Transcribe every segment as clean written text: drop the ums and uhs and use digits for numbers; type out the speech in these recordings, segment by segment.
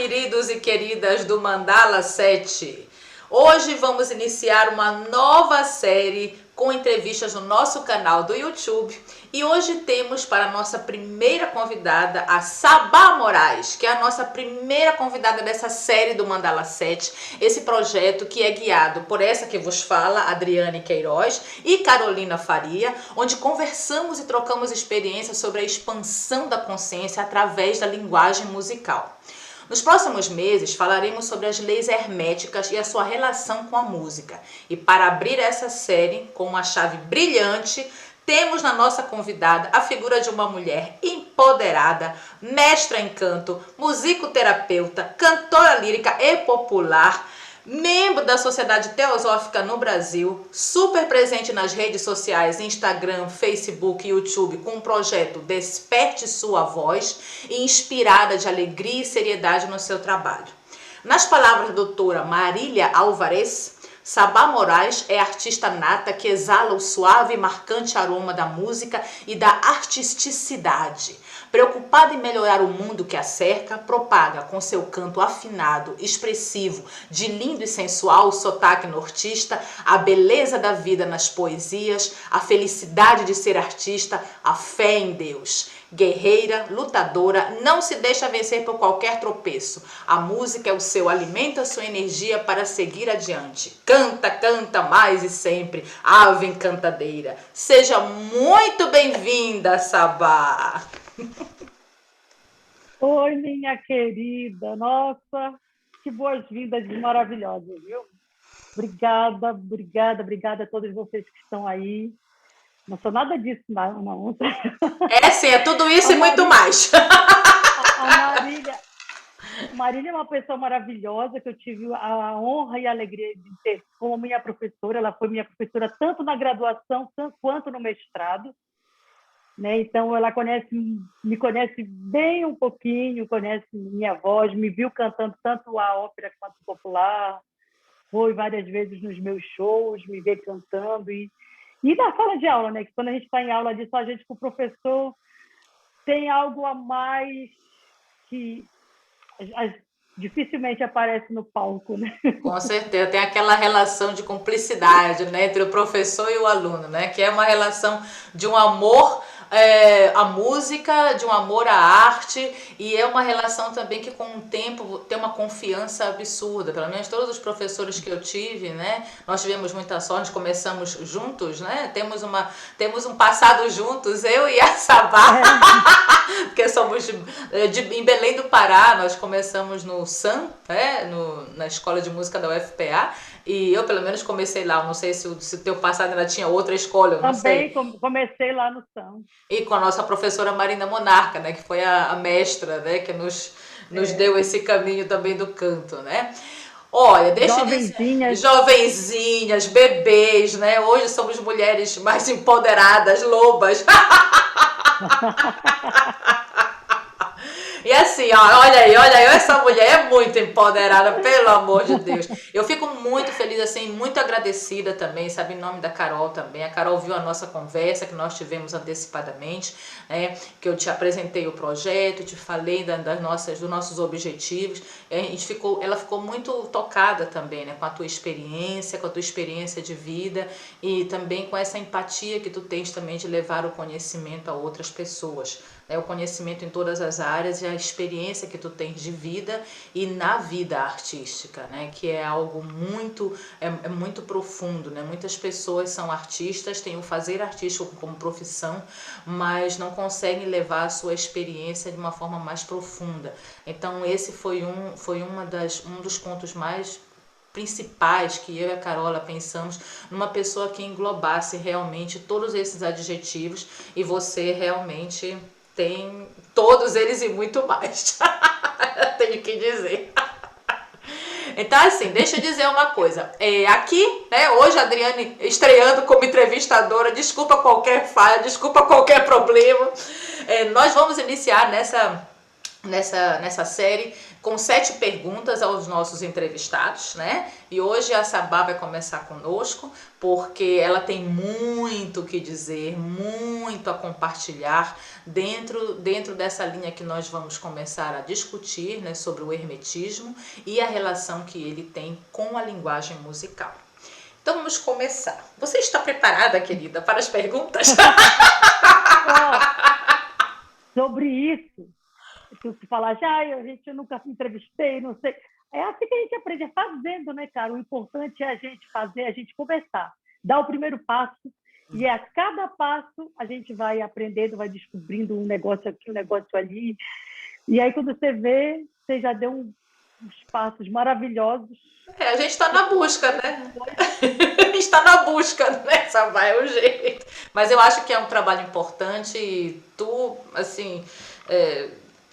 queridos e queridas do Mandala 7. Hoje vamos iniciar uma nova série com entrevistas no nosso canal do YouTube. E hoje temos para a nossa primeira convidada a Sabá Moraes, que é a nossa primeira convidada dessa série do Mandala 7. Esse projeto que é guiado por essa que vos fala, Adriane Queiroz e Carolina Faria, onde conversamos e trocamos experiências sobre a expansão da consciência através da linguagem musical. Nos próximos meses falaremos sobre as leis herméticas e a sua relação com a música. E para abrir essa série com uma chave brilhante, temos na nossa convidada a figura de uma mulher empoderada, mestra em canto, musicoterapeuta, cantora lírica e popular, membro da Sociedade Teosófica no Brasil, super presente nas redes sociais, Instagram, Facebook e YouTube, com o projeto Desperte Sua Voz e inspirada de alegria e seriedade no seu trabalho. Nas palavras da doutora Marília Alvarez, Sabá Moraes é artista nata que exala o suave e marcante aroma da música e da artisticidade. Preocupada em melhorar o mundo que a cerca, propaga com seu canto afinado, expressivo, de lindo e sensual sotaque nortista, a beleza da vida nas poesias, a felicidade de ser artista, a fé em Deus. Guerreira, lutadora, não se deixa vencer por qualquer tropeço. A música é o seu alimento, a sua energia para seguir adiante. Canta, canta mais e sempre, ave encantadeira. Seja muito bem-vinda, Sabá. Oi, minha querida. Nossa, que boas-vindas maravilhosas, viu? Obrigada a todos vocês que estão aí. Não sou nada disso, não. É sim, é tudo isso e muito mais. A Marília é uma pessoa maravilhosa que eu tive a honra e a alegria de ter como minha professora. Ela foi minha professora tanto na graduação quanto no mestrado. Né? Então, ela me conhece bem um pouquinho, conhece minha voz, me viu cantando tanto a ópera quanto o popular, foi várias vezes nos meus shows, me vê cantando. E na sala de aula, né? Que quando a gente está em aula disso, a gente com o professor tem algo a mais que dificilmente aparece no palco, né? Com certeza, tem aquela relação de cumplicidade, né, entre o professor e o aluno, né, que é uma relação de um amor à música, de um amor à arte, e é uma relação também que com o tempo tem uma confiança absurda. Pelo menos todos os professores que eu tive, né, nós tivemos muita sorte, começamos juntos, né, temos um passado juntos, eu e a Sabá, porque somos em Belém do Pará. Nós começamos no SAM, né, na Escola de Música da UFPA, e eu pelo menos comecei lá. Não sei se o teu passado ainda tinha outra escola, eu não sei. Também comecei lá no SAM. E com a nossa professora Marina Monarca, né, que foi a mestra, né, que nos deu esse caminho também do canto, né? Olha, deixa eu dizer, jovenzinhas, bebês, né? Hoje somos mulheres mais empoderadas, lobas. E assim, ó, olha aí, essa mulher é muito empoderada, pelo amor de Deus. Eu fico muito feliz, assim, muito agradecida também, sabe, em nome da Carol também. A Carol viu a nossa conversa que nós tivemos antecipadamente, né, que eu te apresentei o projeto, te falei dos nossos objetivos. Ela ficou muito tocada também, né, com a tua experiência de vida, e também com essa empatia que tu tens também de levar o conhecimento a outras pessoas. O conhecimento em todas as áreas e a experiência que tu tens de vida e na vida artística, né? Que é algo muito, muito profundo, né? Muitas pessoas são artistas, têm o fazer artístico como profissão, mas não conseguem levar a sua experiência de uma forma mais profunda. Então esse foi um dos pontos mais principais que eu e a Carola pensamos, numa pessoa que englobasse realmente todos esses adjetivos, e você realmente tem todos eles e muito mais. Tenho que dizer. Então, assim, deixa eu dizer uma coisa. Aqui, né, hoje a Adriane estreando como entrevistadora, desculpa qualquer falha, desculpa qualquer problema. Nós vamos iniciar nessa série com 7 perguntas aos nossos entrevistados, né? E hoje a Sabá vai começar conosco porque ela tem muito o que dizer, muito a compartilhar dentro dessa linha que nós vamos começar a discutir, né, sobre o hermetismo e a relação que ele tem com a linguagem musical. Então vamos começar. Você está preparada, querida, para as perguntas? Sobre isso, tu falar, a gente nunca se entrevistei, não sei. É assim que a gente aprende, é fazendo, né, cara? O importante é a gente fazer, a gente conversar, dar o primeiro passo, e a cada passo a gente vai aprendendo, vai descobrindo um negócio aqui, um negócio ali. E aí, quando você vê, você já deu uns passos maravilhosos. A gente está na busca, né? A gente está na busca, né? Essa vai é o jeito. Mas eu acho que é um trabalho importante e tu, assim,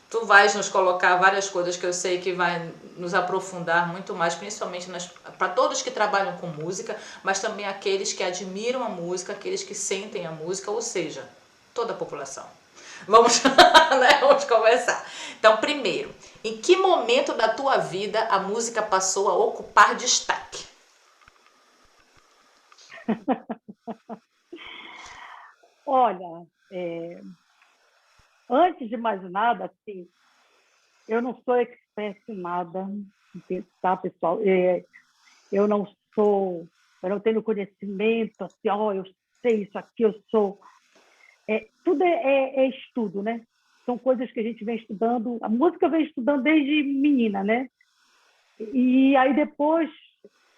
tu vais nos colocar várias coisas que eu sei que vai nos aprofundar muito mais, principalmente para todos que trabalham com música, mas também aqueles que admiram a música, aqueles que sentem a música, ou seja, toda a população. Vamos, né? Vamos conversar. Então, primeiro, em que momento da tua vida a música passou a ocupar destaque? Olha, antes de mais nada, assim, eu não sou expert em nada, tá, pessoal? Eu não tenho conhecimento, assim, eu sei isso aqui, eu sou... tudo é estudo, né? São coisas que a gente vem estudando, a música vem estudando desde menina, né? E aí depois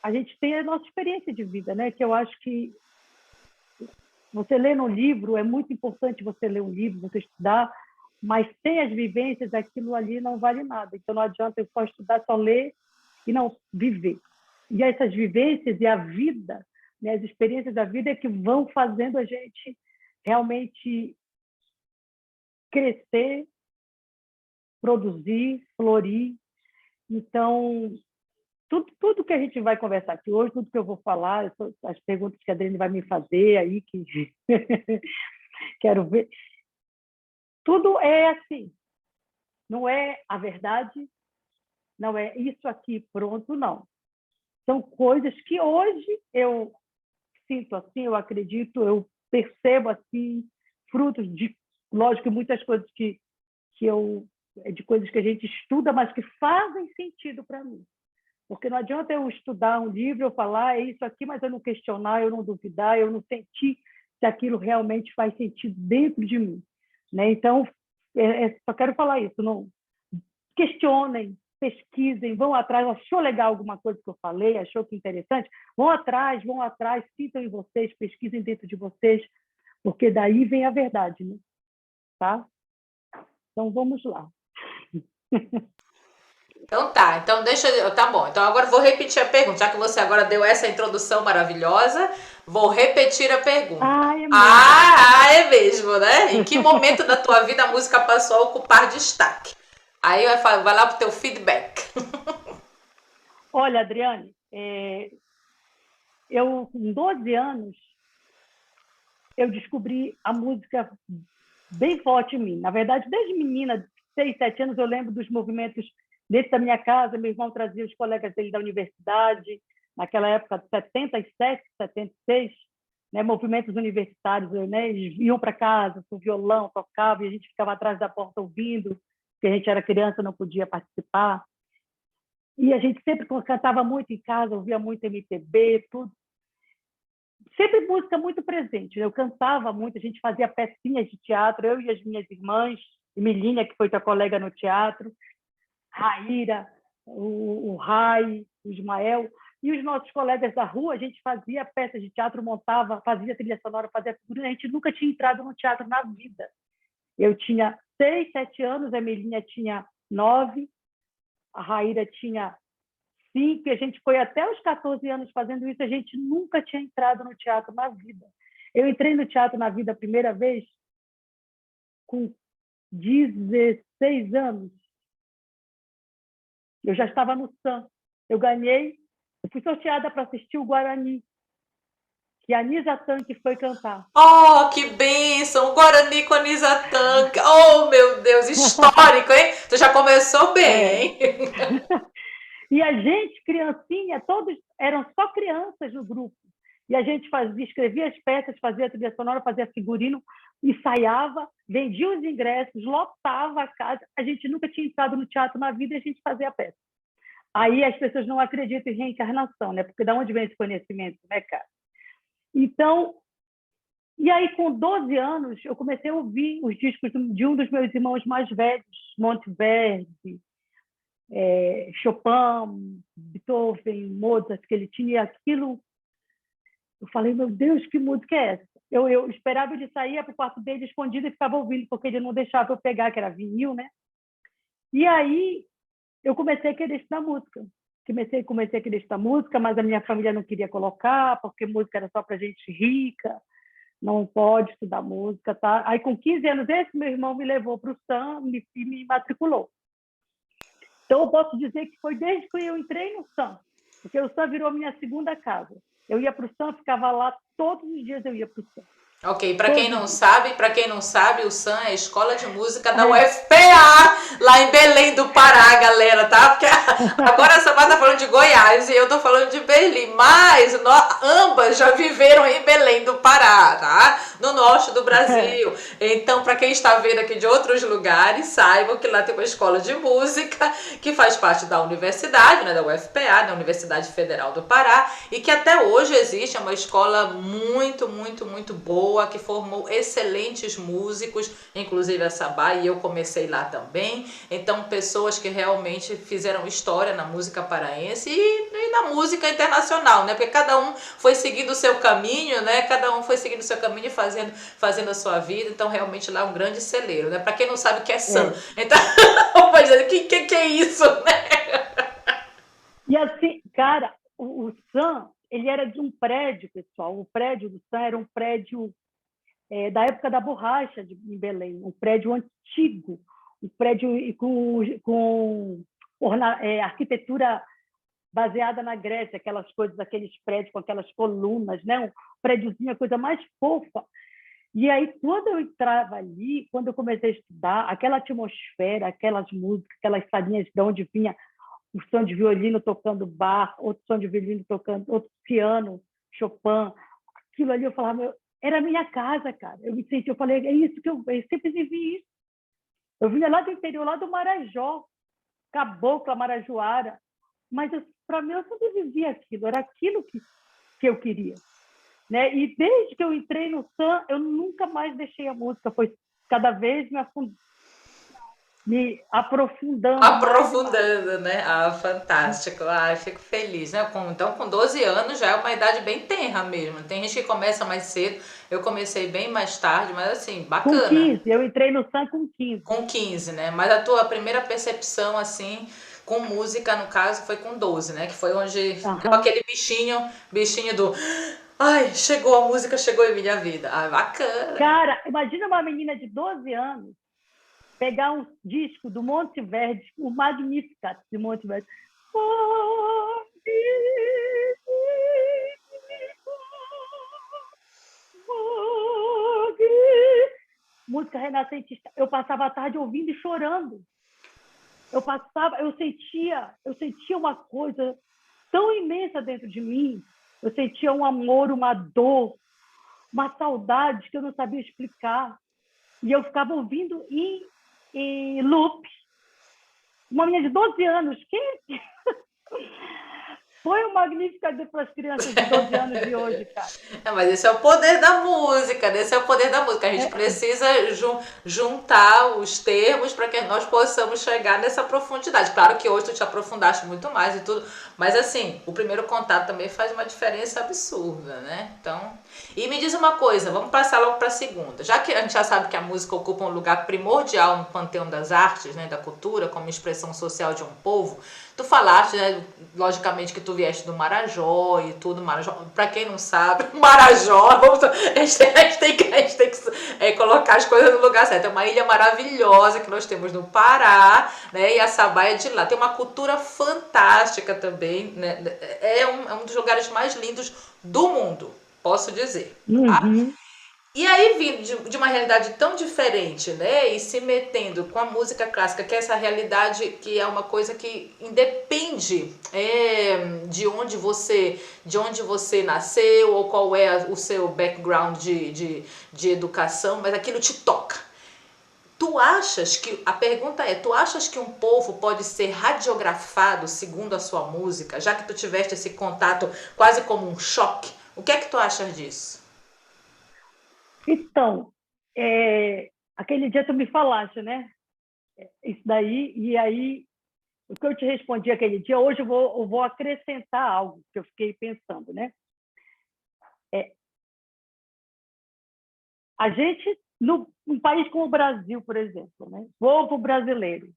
a gente tem a nossa experiência de vida, né? Que eu acho que você ler no livro, é muito importante você ler um livro, você estudar, mas sem as vivências, aquilo ali não vale nada. Então não adianta eu só estudar, só ler e não viver. E essas vivências e a vida, né, as experiências da vida é que vão fazendo a gente realmente crescer, produzir, florir. Então, tudo que a gente vai conversar aqui hoje, tudo que eu vou falar, as perguntas que a Adriane vai me fazer aí, que quero ver, tudo é assim. Não é a verdade, não é isso aqui, pronto, não. São coisas que hoje eu sinto assim, eu acredito, eu percebo assim, frutos de, lógico, muitas coisas de coisas que a gente estuda, mas que fazem sentido para mim. Porque não adianta eu estudar um livro, eu falar, é isso aqui, mas eu não questionar, eu não duvidar, eu não sentir se aquilo realmente faz sentido dentro de mim. Né? Então, só quero falar isso, não questionem, pesquisem, vão atrás, achou legal alguma coisa que eu falei, achou que interessante, vão atrás, sintam em vocês, pesquisem dentro de vocês, porque daí vem a verdade, né? Tá? Então, vamos lá. Então tá, tá bom. Então agora vou repetir a pergunta, já que você agora deu essa introdução maravilhosa, vou repetir a pergunta. É mesmo, né? Em que momento da tua vida a música passou a ocupar destaque? Aí vai lá pro teu feedback. Olha, Adriane, eu com 12 anos, eu descobri a música bem forte em mim. Na verdade, desde menina, 6, 7 anos, eu lembro dos movimentos dentro da minha casa. Meu irmão trazia os colegas dele da universidade, naquela época de 77, 76, né, movimentos universitários, né, eles iam para casa com violão, tocavam, e a gente ficava atrás da porta ouvindo, porque a gente era criança, não podia participar. E a gente sempre cantava muito em casa, ouvia muito MPB, tudo. Sempre música muito presente. Eu cantava muito, a gente fazia pecinhas de teatro, eu e as minhas irmãs, Emilinha, que foi tua colega no teatro, Raíra, o Rai, o Ismael, e os nossos colegas da rua, a gente fazia peças de teatro, montava, fazia trilha sonora, fazia figurina, a gente nunca tinha entrado no teatro na vida. Eu tinha 6, 7 anos, a Emilinha tinha 9, a Raíra tinha 5, e a gente foi até os 14 anos fazendo isso, a gente nunca tinha entrado no teatro na vida. Eu entrei no teatro na vida a primeira vez com 16 anos. Eu já estava no SAM. Eu fui sorteada para assistir o Guarani, que a Anisa Tanque foi cantar. Oh, que bênção! O Guarani com a Anisa Tanque. Oh, meu Deus, histórico, hein? Tu já começou bem, hein? E a gente, criancinha, todos eram só crianças no grupo. E a gente escrevia as peças, fazia a trilha sonora, fazia figurino, ensaiava, vendia os ingressos, lotava a casa. A gente nunca tinha entrado no teatro na vida e a gente fazia a peça. Aí as pessoas não acreditam em reencarnação, né? Porque de onde vem esse conhecimento, né, cara? Então, e aí com 12 anos, eu comecei a ouvir os discos de um dos meus irmãos mais velhos, Monteverdi, Chopin, Beethoven, Mozart, que ele tinha aquilo. Eu falei, meu Deus, que música é essa? Eu esperava ele sair, ia para o quarto dele escondido e ficava ouvindo, porque ele não deixava eu pegar, que era vinil, né? E aí eu comecei a querer estudar música. Comecei a querer estudar música, mas a minha família não queria colocar, porque música era só para gente rica, não pode estudar música, tá? Aí com 15 anos, esse meu irmão me levou para o SAM e me matriculou. Então, eu posso dizer que foi desde que eu entrei no SAM, porque o SAM virou minha segunda casa. Eu ia para o SAM, ficava lá, todos os dias eu ia para o SAM. Ok, para quem não sabe, o SAM é a Escola de Música da UFPA, lá em Belém do Pará, galera, tá? Porque agora a Samara tá falando de Goiás e eu tô falando de Berlim, mas ambas já viveram em Belém do Pará, tá? No norte do Brasil. Então, para quem está vendo aqui de outros lugares, saibam que lá tem uma escola de música que faz parte da universidade, né, da UFPA, da Universidade Federal do Pará, e que até hoje existe, é uma escola muito, muito, muito boa, que formou excelentes músicos, inclusive a Sabá, e eu comecei lá também. Então, pessoas que realmente fizeram história na música paraense e na música internacional, né? Porque cada um foi seguindo o seu caminho, né? Cada um foi seguindo o seu caminho e fazendo a sua vida. Então, realmente lá é um grande celeiro, né? Para quem não sabe o que é SAM. Então, vai dizer, que é isso, né? E assim, cara, o SAM, ele era de um prédio, pessoal. O prédio do SAM era um prédio da época da borracha em Belém, um prédio antigo, um prédio com arquitetura baseada na Grécia, aquelas coisas, aqueles prédios com aquelas colunas, né? Um prédiozinho, a coisa mais fofa. E aí, quando eu entrava ali, quando eu comecei a estudar, aquela atmosfera, aquelas músicas, aquelas salinhas de onde vinha o som de violino tocando Bach, outro som de violino tocando, outro piano, Chopin, aquilo ali eu falava, era a minha casa, cara. Eu me senti, eu falei, é isso que eu sempre vivi isso. Eu vinha lá do interior, lá do Marajó, Cabocla, Marajoara, mas para mim eu sempre vivia aquilo, era aquilo que eu queria, né? E desde que eu entrei no SAM, eu nunca mais deixei a música, foi cada vez me aprofundando. Aprofundando, né? Ah, fantástico. Ah, fico feliz, né? Então, com 12 anos já é uma idade bem tenra mesmo. Tem gente que começa mais cedo, eu comecei bem mais tarde, mas assim, bacana. Com 15, eu entrei no SAM com 15. Com 15, né? Mas a tua primeira percepção, assim, com música, no caso, foi com 12, né? Que foi onde deu aquele bichinho do... Ai, chegou a música, chegou em minha vida. Ah, bacana. Cara, imagina uma menina de 12 anos pegar um disco do Monteverdi, o Magnificat de Monteverdi. Música renascentista. Eu passava a tarde ouvindo e chorando. Eu sentia uma coisa tão imensa dentro de mim. Eu sentia um amor, uma dor, uma saudade que eu não sabia explicar. E eu ficava ouvindo em loop. Uma menina de 12 anos. Foi um Magnífica para as crianças de 12 anos de hoje, cara. Mas esse é o poder da música, esse é o poder da música. A gente precisa juntar os termos para que nós possamos chegar nessa profundidade. Claro que hoje tu te aprofundaste muito mais e tudo, mas assim, o primeiro contato também faz uma diferença absurda, né? Então, e me diz uma coisa, vamos passar logo para a segunda. Já que a gente já sabe que a música ocupa um lugar primordial no panteão das artes, né, da cultura, como expressão social de um povo, tu falaste, né, logicamente que tu vieste do Marajó e tudo, Marajó, pra quem não sabe, Marajó, a gente tem que colocar as coisas no lugar certo, é uma ilha maravilhosa que nós temos no Pará, né, e a Sabá é de lá, tem uma cultura fantástica também, né, é um dos lugares mais lindos do mundo, posso dizer, tá? E aí, vindo de uma realidade tão diferente, né? E se metendo com a música clássica, que é essa realidade que é uma coisa que independe de onde você nasceu ou qual é o seu background de educação, mas aquilo te toca. A pergunta é, tu achas que um povo pode ser radiografado segundo a sua música, já que tu tiveste esse contato quase como um choque? O que é que tu achas disso? Então, aquele dia tu me falaste, né? Isso daí, e aí o que eu te respondi aquele dia, hoje eu vou acrescentar algo que eu fiquei pensando, né? É, a gente, num país como o Brasil, por exemplo, né? Povo brasileiro,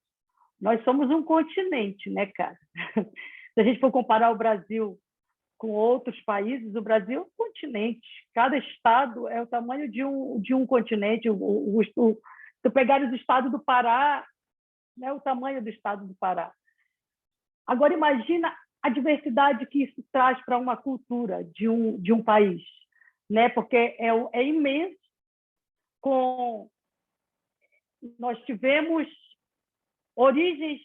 nós somos um continente, né, cara? Se a gente for comparar o Brasil com outros países, o Brasil é um continente. Cada estado é o tamanho de um continente. Se pegar os estados do Pará, né, o tamanho do estado do Pará. Agora, imagina a diversidade que isso traz para uma cultura de um país, né? Porque é imenso. Com, nós tivemos origens,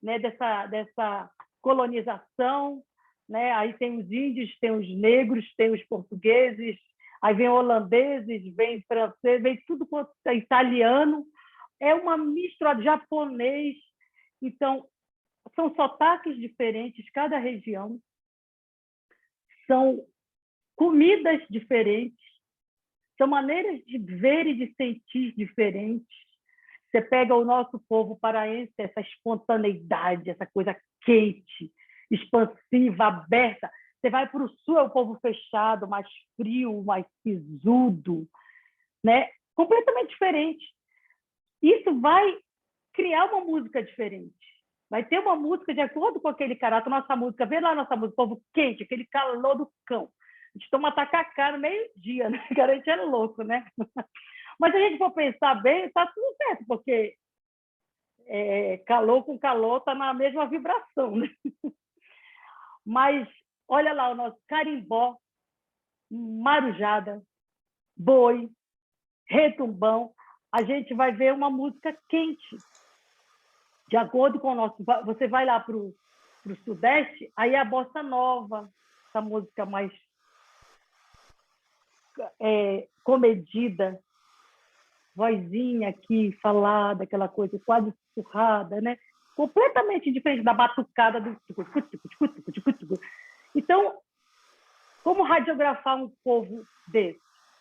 né, dessa colonização, né? Aí tem os índios, tem os negros, tem os portugueses, aí vem holandeses, vem francês, vem tudo quanto é italiano, é uma mistura japonês. Então, são sotaques diferentes, cada região, são comidas diferentes, são maneiras de ver e de sentir diferentes. Você pega o nosso povo paraense, essa espontaneidade, essa coisa quente, expansiva, aberta. Você vai para o sul, é o povo fechado, mais frio, mais sisudo, né? Completamente diferente. Isso vai criar uma música diferente. Vai ter uma música de acordo com aquele caráter. Nossa música, vê lá nossa música, povo quente, aquele calor do cão. A gente toma tacacá no meio-dia, né? Cara, a gente é louco, né? Mas se a gente for pensar bem, está tudo certo, porque calor com calor está na mesma vibração, né? Mas olha lá o nosso carimbó, marujada, boi, retumbão, a gente vai ver uma música quente, de acordo com o nosso. Você vai lá para o Sudeste, aí é a bossa nova, essa música mais comedida, vozinha aqui, falada, aquela coisa quase sussurrada, né? Completamente diferente da batucada do. Então, como radiografar um povo desse?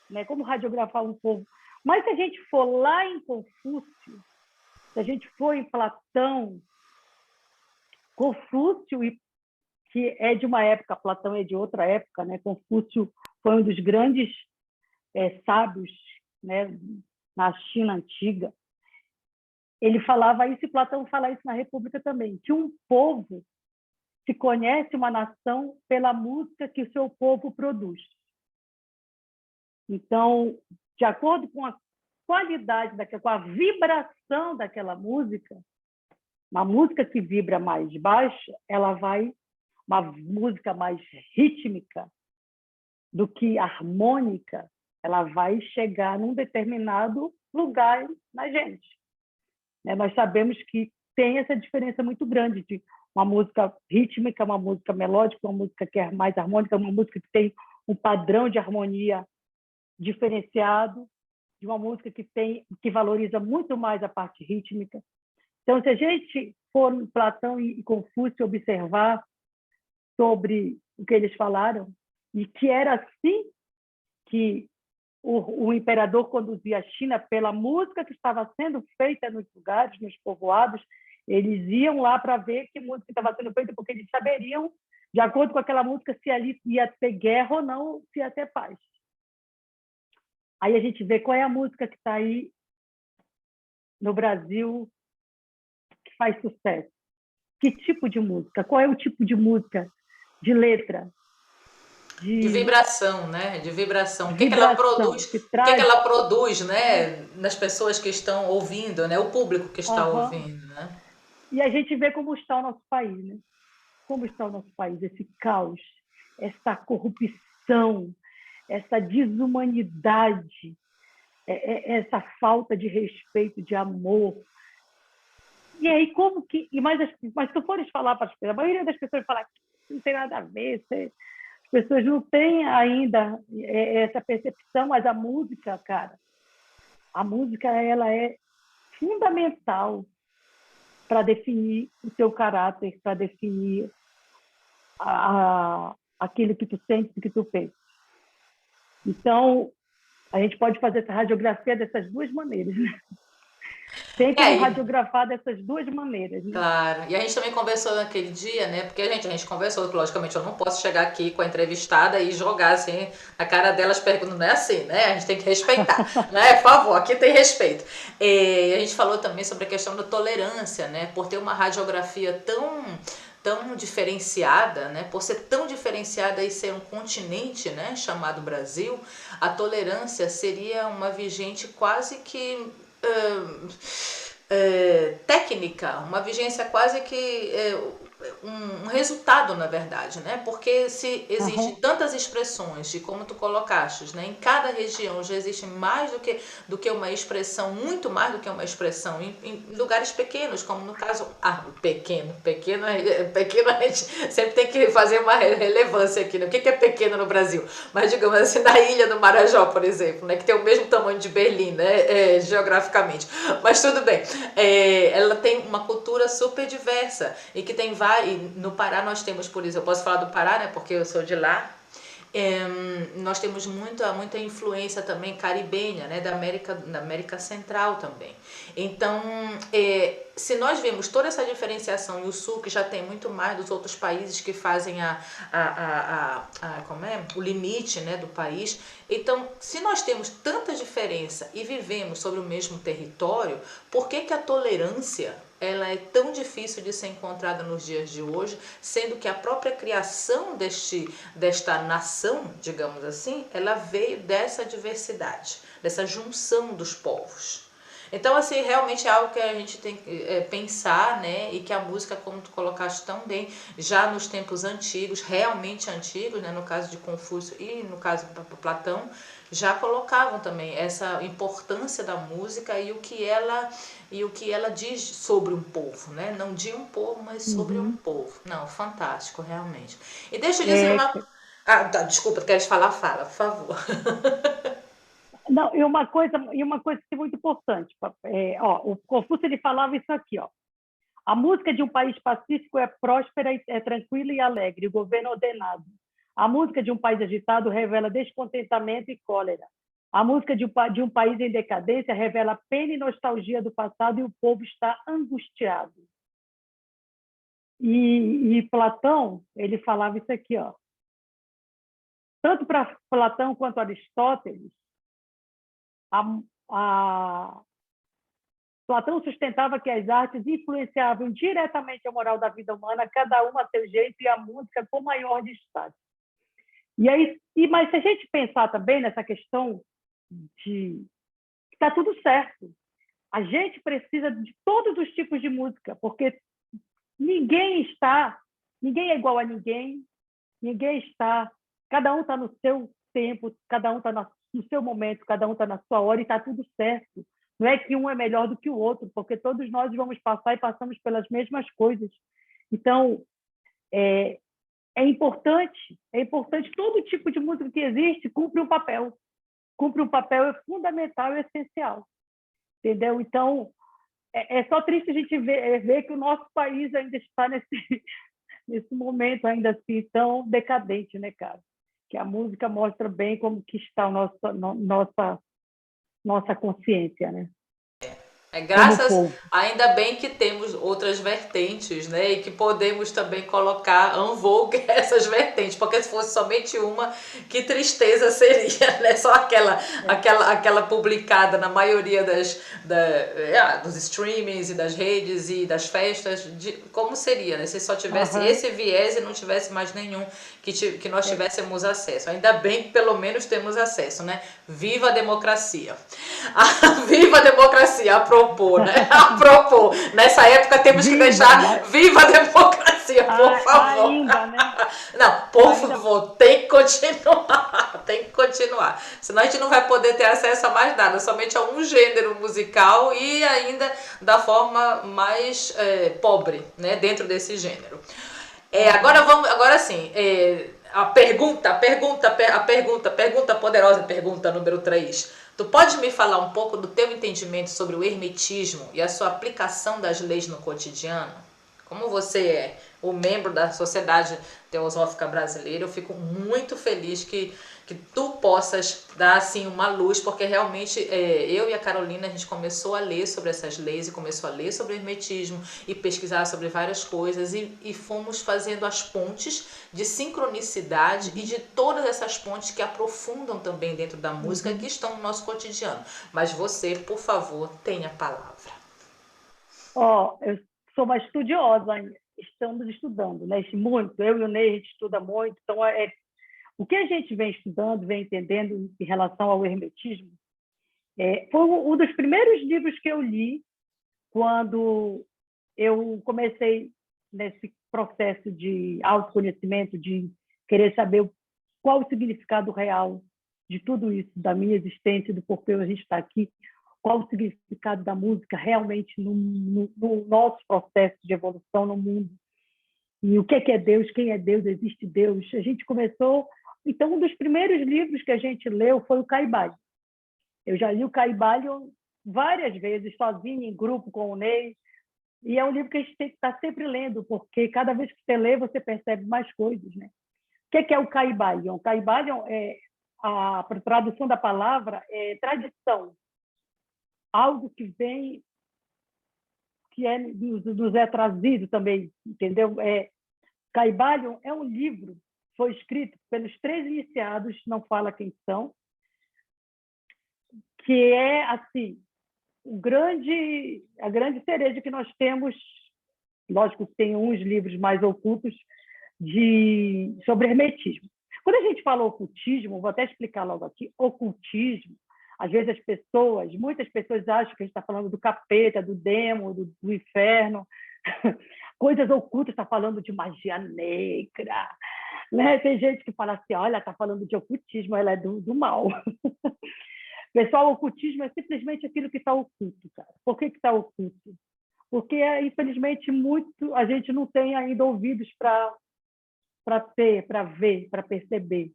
Né? Como radiografar um povo? Mas se a gente for lá em Confúcio, se a gente for em Platão, Confúcio, que é de uma época, Platão é de outra época, né? Confúcio foi um dos grandes sábios, né, na China antiga. Ele falava isso, e Platão fala isso na República também, que um povo se conhece uma nação pela música que o seu povo produz. Então, de acordo com a qualidade, com a vibração daquela música, uma música que vibra mais baixa, ela vai, uma música mais rítmica do que harmônica, ela vai chegar num determinado lugar na gente. Nós sabemos que tem essa diferença muito grande de uma música rítmica, uma música melódica, uma música que é mais harmônica, uma música que tem um padrão de harmonia diferenciado, de uma música que valoriza muito mais a parte rítmica. Então, se a gente for em Platão e Confúcio observar sobre o que eles falaram, e que era assim que o imperador conduzia a China pela música que estava sendo feita nos lugares, nos povoados, eles iam lá para ver que música estava sendo feita, porque eles saberiam, de acordo com aquela música, se ali ia ter guerra ou não, se ia ter paz. Aí a gente vê qual é a música que está aí no Brasil que faz sucesso. Que tipo de música? Qual é o tipo de música, de letra, De de vibração, né? De vibração. O que que ela vibração, produz? que O que que traz. ela produz, né? Nas pessoas que estão ouvindo, né? O público que está Uhum. ouvindo, né? E a gente vê como está o nosso país, né? Como está o nosso país, esse caos, essa corrupção, essa desumanidade, essa falta de respeito, de amor. E aí, como que... Mas se tu fores falar para as pessoas, a maioria das pessoas fala que não tem nada a ver, as pessoas não têm ainda essa percepção, mas a música, cara, a música, ela é fundamental para definir o teu caráter, para definir aquilo que tu sente, que tu pensa. Então, a gente pode fazer essa radiografia dessas duas maneiras, né? Tem como radiografar dessas duas maneiras, né? Claro. E a gente também conversou naquele dia, né? Porque a gente conversou, logicamente, eu não posso chegar aqui com a entrevistada e jogar assim na cara delas perguntando, não é assim, né? A gente tem que respeitar, né? Por favor, aqui tem respeito. E a gente falou também sobre a questão da tolerância, né? Por ter uma radiografia tão diferenciada, né? Por ser tão diferenciada e ser um continente, né? Chamado Brasil, a tolerância seria uma vigente quase que técnica, uma vigência quase que um resultado, na verdade, né? Porque se existem tantas expressões, de como tu colocaste, né? Em cada região já existe mais do que uma expressão, muito mais do que uma expressão, em lugares pequenos, como no caso, pequeno a gente sempre tem que fazer uma relevância aqui, né? O que é pequeno no Brasil? Mas digamos assim, na ilha do Marajó, por exemplo, né? Que tem o mesmo tamanho de Berlim, né? Geograficamente, mas tudo bem. Ela tem uma cultura super diversa e que tem várias. E no Pará nós temos, por isso, eu posso falar do Pará, né, porque eu sou de lá, nós temos muita influência também caribenha, né, da América Central também. Então, se nós vemos toda essa diferenciação e o Sul, que já tem muito mais dos outros países que fazem o limite, né, do país, então, se nós temos tanta diferença e vivemos sobre o mesmo território, por que a tolerância ela é tão difícil de ser encontrada nos dias de hoje, sendo que a própria criação desta nação, digamos assim, ela veio dessa diversidade, dessa junção dos povos. Então, assim, realmente é algo que a gente tem que pensar, né? E que a música, como tu colocaste tão bem, já nos tempos antigos, realmente antigos, né? No caso de Confúcio e no caso de Platão, já colocavam também essa importância da música e o que ela diz sobre um povo, né? Não de um povo, mas sobre um povo. Não, fantástico, realmente. E deixa eu dizer desculpa, tu queres falar? Fala, por favor. Não, e uma coisa que é muito importante. O Confúcio ele falava isso aqui, ó. A música de um país pacífico é próspera, é tranquila e alegre, o governo é ordenado. A música de um país agitado revela descontentamento e cólera. A música de um país em decadência revela pena e nostalgia do passado e o povo está angustiado. E Platão, ele falava isso aqui, ó. Tanto para Platão quanto Aristóteles, Platão sustentava que as artes influenciavam diretamente a moral da vida humana, cada uma a seu jeito, e a música com maior destaque. Mas se a gente pensar também nessa questão de que está tudo certo, a gente precisa de todos os tipos de música, porque ninguém é igual a ninguém, cada um está no seu tempo, cada um está no seu momento, cada um está na sua hora e está tudo certo. Não é que um é melhor do que o outro, porque todos nós vamos passar e passamos pelas mesmas coisas. Então, é importante todo tipo de música que existe cumpre um papel. Cumpre um papel é fundamental e essencial. Entendeu? Então, é só triste a gente ver que o nosso país ainda está nesse momento ainda assim tão decadente, né, cara? Que a música mostra bem como que está a nossa consciência, né? Ainda bem que temos outras vertentes, né? E que podemos também colocar en vogue essas vertentes, porque se fosse somente uma, que tristeza seria, né? Só aquela publicada na maioria dos streamings e das redes e das festas, como seria, né? Se só tivesse esse viés e não tivesse mais nenhum que nós tivéssemos acesso. Ainda bem que pelo menos temos acesso, né? Viva a democracia! Viva a democracia! Apropos, né? Apropos! Nessa época temos que deixar viva a democracia! Cia, por favor. Ainda, né? Não, por Ainda. favor, tem que continuar. Tem que continuar. Senão a gente não vai poder ter acesso a mais nada, somente a um gênero musical e ainda da forma mais pobre, né, dentro desse gênero. Agora sim, a pergunta poderosa, pergunta número 3. Tu pode me falar um pouco do teu entendimento sobre o hermetismo e a sua aplicação das leis no cotidiano? Como você é o membro da Sociedade Teosófica Brasileira, eu fico muito feliz que tu possas dar assim uma luz, porque realmente eu e a Carolina, a gente começou a ler sobre essas leis e começou a ler sobre o hermetismo e pesquisar sobre várias coisas e fomos fazendo as pontes de sincronicidade e de todas essas pontes que aprofundam também dentro da música que estão no nosso cotidiano. Mas você, por favor, tenha a palavra. Eu sou uma estudiosa, estamos estudando, né? Muito, eu e o Ney, a gente estuda muito, então o que a gente vem estudando, vem entendendo em relação ao hermetismo, foi um dos primeiros livros que eu li quando eu comecei nesse processo de autoconhecimento, de querer saber qual o significado real de tudo isso, da minha existência, do porquê a gente está aqui, qual o significado da música realmente no nosso processo de evolução no mundo. E o que é Deus, quem é Deus, existe Deus. A gente começou... Então, um dos primeiros livros que a gente leu foi o Caibalion. Eu já li o Caibalion várias vezes, sozinha, em grupo, com o Ney. E é um livro que a gente tem que estar sempre lendo, porque cada vez que você lê, você percebe mais coisas, né? O que é o Caibalion? O Caibalion, a tradução da palavra, é tradição. Algo que vem, que nos é trazido também, entendeu? Caibalion é um livro, foi escrito pelos 3 iniciados, não fala quem são, que é, assim, a grande cereja que nós temos. Lógico que tem uns livros mais ocultos sobre hermetismo. Quando a gente fala ocultismo, vou até explicar logo aqui, ocultismo, às vezes muitas pessoas acham que a gente está falando do capeta, do demo, do inferno, coisas ocultas, está falando de magia negra, né? Tem gente que fala assim, olha, está falando de ocultismo, ela é do mal. Pessoal, o ocultismo é simplesmente aquilo que está oculto, cara. Por que está oculto? Porque, infelizmente, a gente não tem ainda ouvidos para ver, para perceber.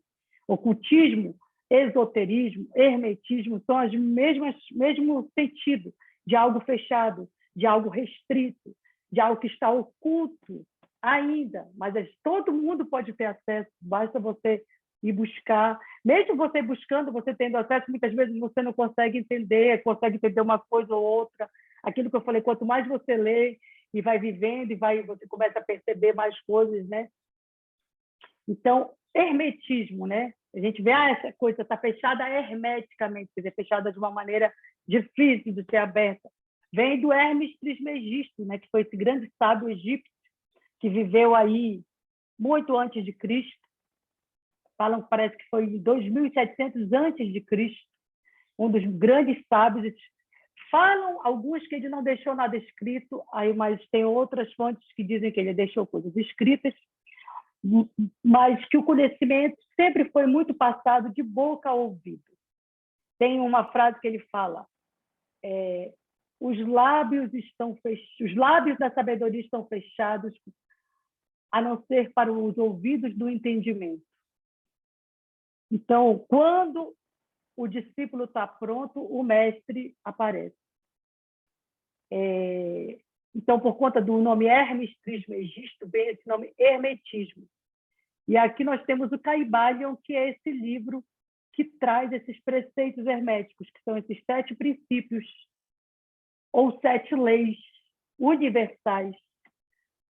Ocultismo, esoterismo, hermetismo são mesmo sentido de algo fechado, de algo restrito, de algo que está oculto ainda, mas todo mundo pode ter acesso, basta você ir buscar. Mesmo você buscando, você tendo acesso, muitas vezes você não consegue entender uma coisa ou outra. Aquilo que eu falei, quanto mais você lê e vai vivendo, você começa a perceber mais coisas, né? Então, hermetismo, né? A gente vê, essa coisa está fechada hermeticamente, quer dizer, fechada de uma maneira difícil de ser aberta. Vem do Hermes Trismegisto, né? Que foi esse grande sábio egípcio que viveu aí muito antes de Cristo. Falam que parece que foi em 2700 antes de Cristo, um dos grandes sábios. Falam alguns que ele não deixou nada escrito, mas tem outras fontes que dizem que ele deixou coisas escritas, mas que o conhecimento sempre foi muito passado de boca a ouvido. Tem uma frase que ele fala, os lábios da sabedoria estão fechados, a não ser para os ouvidos do entendimento. Então, quando o discípulo está pronto, o mestre aparece. Então, por conta do nome Hermes Trismegisto, vem esse nome hermetismo. E aqui nós temos o Caibalion, que é esse livro que traz esses preceitos herméticos, que são esses 7 princípios, ou 7 leis universais.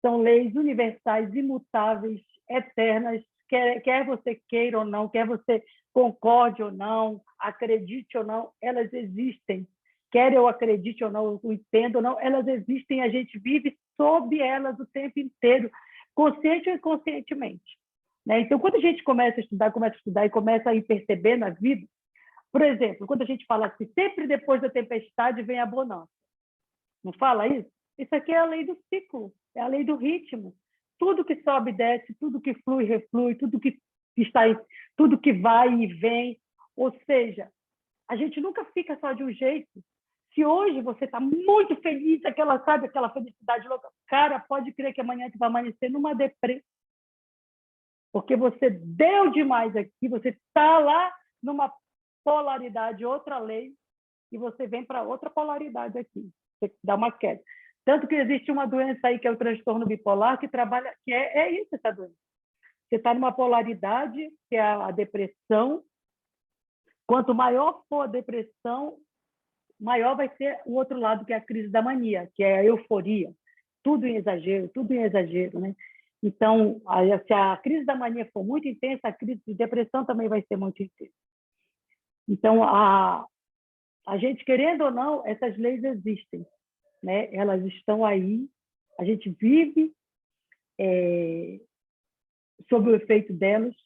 São leis universais, imutáveis, eternas, quer você queira ou não, quer você concorde ou não, acredite ou não, elas existem. Quer eu acredite ou não, eu entendo ou não, elas existem, a gente vive sob elas o tempo inteiro, consciente ou inconscientemente. Né? Então, quando a gente começa a estudar e começa a ir perceber na vida, por exemplo, quando a gente fala assim, sempre depois da tempestade vem a bonança. Não fala isso? Isso aqui é a lei do ciclo, é a lei do ritmo. tudo que sobe e desce, tudo que flui e reflui, tudo que vai e vem. Ou seja, a gente nunca fica só de um jeito. Se hoje você está muito feliz, sabe, aquela felicidade louca, cara, pode crer que amanhã você vai amanhecer numa deprê. Porque você deu demais aqui, você está lá numa polaridade, outra lei, e você vem para outra polaridade aqui. Você dá uma queda. Tanto que existe uma doença aí que é o transtorno bipolar, que é isso, essa doença. Você está numa polaridade, que é a depressão. Quanto maior for a depressão, maior vai ser o outro lado, que é a crise da mania, que é a euforia. Tudo em exagero, né? Então, se a crise da mania for muito intensa, a crise de depressão também vai ser muito intensa. Então, a gente, querendo ou não, essas leis existem, né? Elas estão aí, a gente vive sob o efeito delas.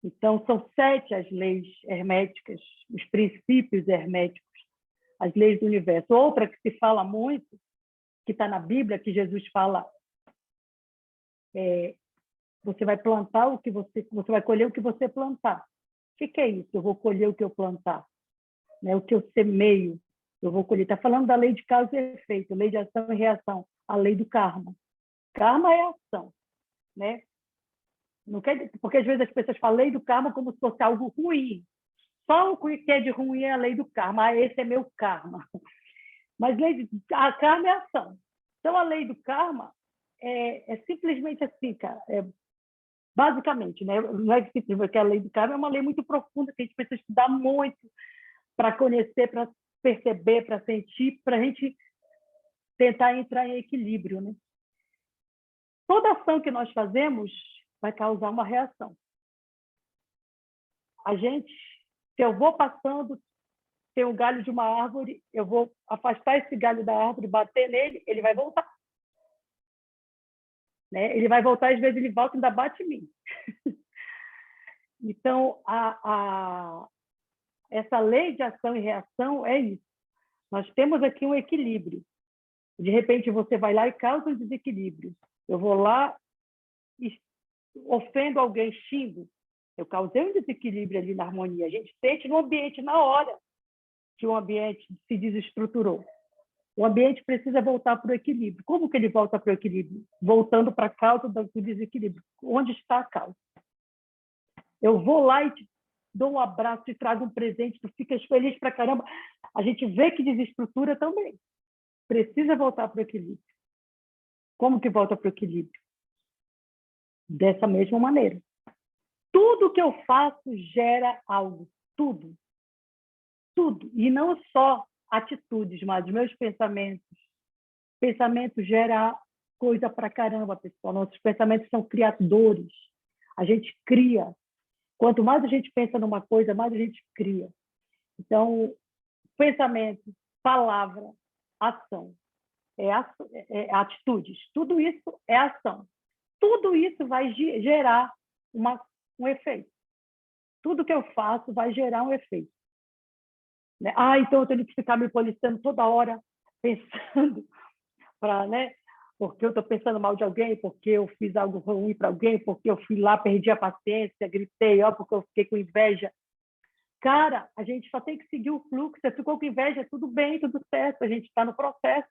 Então, são 7 as leis herméticas, os princípios herméticos, as leis do universo. Outra que se fala muito, que está na Bíblia, que Jesus fala, você vai plantar você vai colher o que você plantar. O que é isso? Eu vou colher o que eu plantar, né? O que eu semeio, eu vou colher. Está falando da lei de causa e efeito, lei de ação e reação, a lei do karma. Karma é ação, né? Não quer, porque às vezes as pessoas falam lei do karma como se fosse algo ruim. Só o que é de ruim é a lei do karma. Ah, esse é meu karma. Mas a karma é ação. Então, a lei do karma é simplesmente assim, cara. Basicamente, né? Não é simplesmente porque a lei do karma é uma lei muito profunda que a gente precisa estudar muito para conhecer, para perceber, para sentir, para a gente tentar entrar em equilíbrio, né? Toda ação que nós fazemos vai causar uma reação. Se eu vou passando, tem um galho de uma árvore, eu vou afastar esse galho da árvore, bater nele, ele vai voltar. Né? Ele vai voltar, às vezes ele volta e ainda bate em mim. Então, essa lei de ação e reação é isso. Nós temos aqui um equilíbrio. De repente, você vai lá e causa um desequilíbrio. Eu vou lá e ofendo alguém, xingo. Eu causei um desequilíbrio ali na harmonia. A gente sente no ambiente na hora que o ambiente se desestruturou. O ambiente precisa voltar para o equilíbrio. Como que ele volta para o equilíbrio? Voltando para a causa do desequilíbrio. Onde está a causa? Eu vou lá e te dou um abraço, te trago um presente, tu ficas feliz pra caramba. A gente vê que desestrutura também. Precisa voltar para o equilíbrio. Como que volta para o equilíbrio? Dessa mesma maneira. Tudo que eu faço gera algo. Tudo. Tudo. E não só atitudes, mas meus pensamentos. Pensamento gera coisa pra caramba, pessoal. Nossos pensamentos são criadores. A gente cria. Quanto mais a gente pensa numa coisa, mais a gente cria. Então, pensamento, palavra, ação. Atitudes. Tudo isso é ação. Tudo isso vai gerar um efeito. Tudo que eu faço vai gerar um efeito. Né? Então eu tenho que ficar me policiando toda hora, pensando, né? Porque eu estou pensando mal de alguém, porque eu fiz algo ruim para alguém, porque eu fui lá, perdi a paciência, gritei, porque eu fiquei com inveja. Cara, a gente só tem que seguir o fluxo. Você ficou com inveja, tudo bem, tudo certo, a gente está no processo.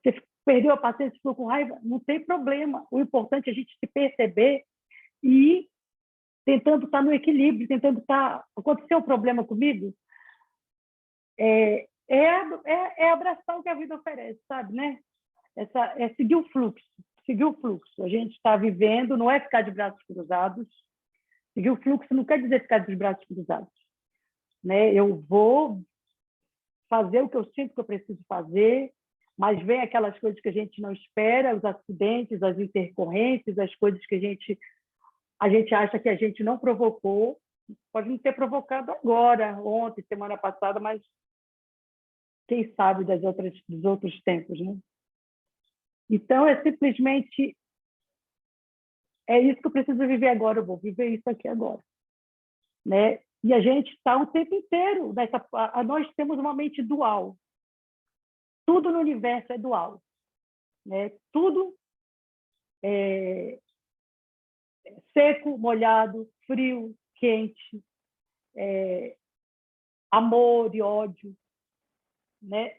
Você perdeu a paciência, ficou com raiva, não tem problema. O importante é a gente se perceber e ir tentando estar no equilíbrio, tentando estar... Aconteceu um problema comigo? Abraçar o que a vida oferece, sabe, né? Seguir o fluxo, seguir o fluxo. A gente está vivendo, não é ficar de braços cruzados. Seguir o fluxo não quer dizer ficar de braços cruzados, né? Eu vou fazer o que eu sinto que eu preciso fazer, mas vem aquelas coisas que a gente não espera, os acidentes, as intercorrências, as coisas que a gente acha que a gente não provocou, pode não ter provocado agora, ontem, semana passada, mas quem sabe dos outros tempos, né? Então, simplesmente isso que eu preciso viver agora, eu vou viver isso aqui agora. Né? E a gente está o tempo inteiro, nós temos uma mente dual. Tudo no universo é dual. Né? Tudo é, seco, molhado, frio, quente, amor e ódio, né?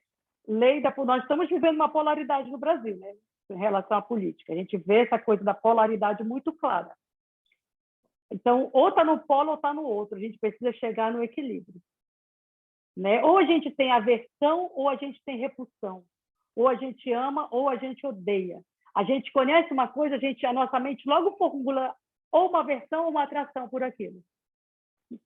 Nós estamos vivendo uma polaridade no Brasil, né? Em relação à política. A gente vê essa coisa da polaridade muito clara. Então, ou está no polo ou está no outro. A gente precisa chegar no equilíbrio, né? Ou a gente tem aversão ou a gente tem repulsão. Ou a gente ama ou a gente odeia. A gente conhece uma coisa, a nossa mente logo formula ou uma aversão ou uma atração por aquilo.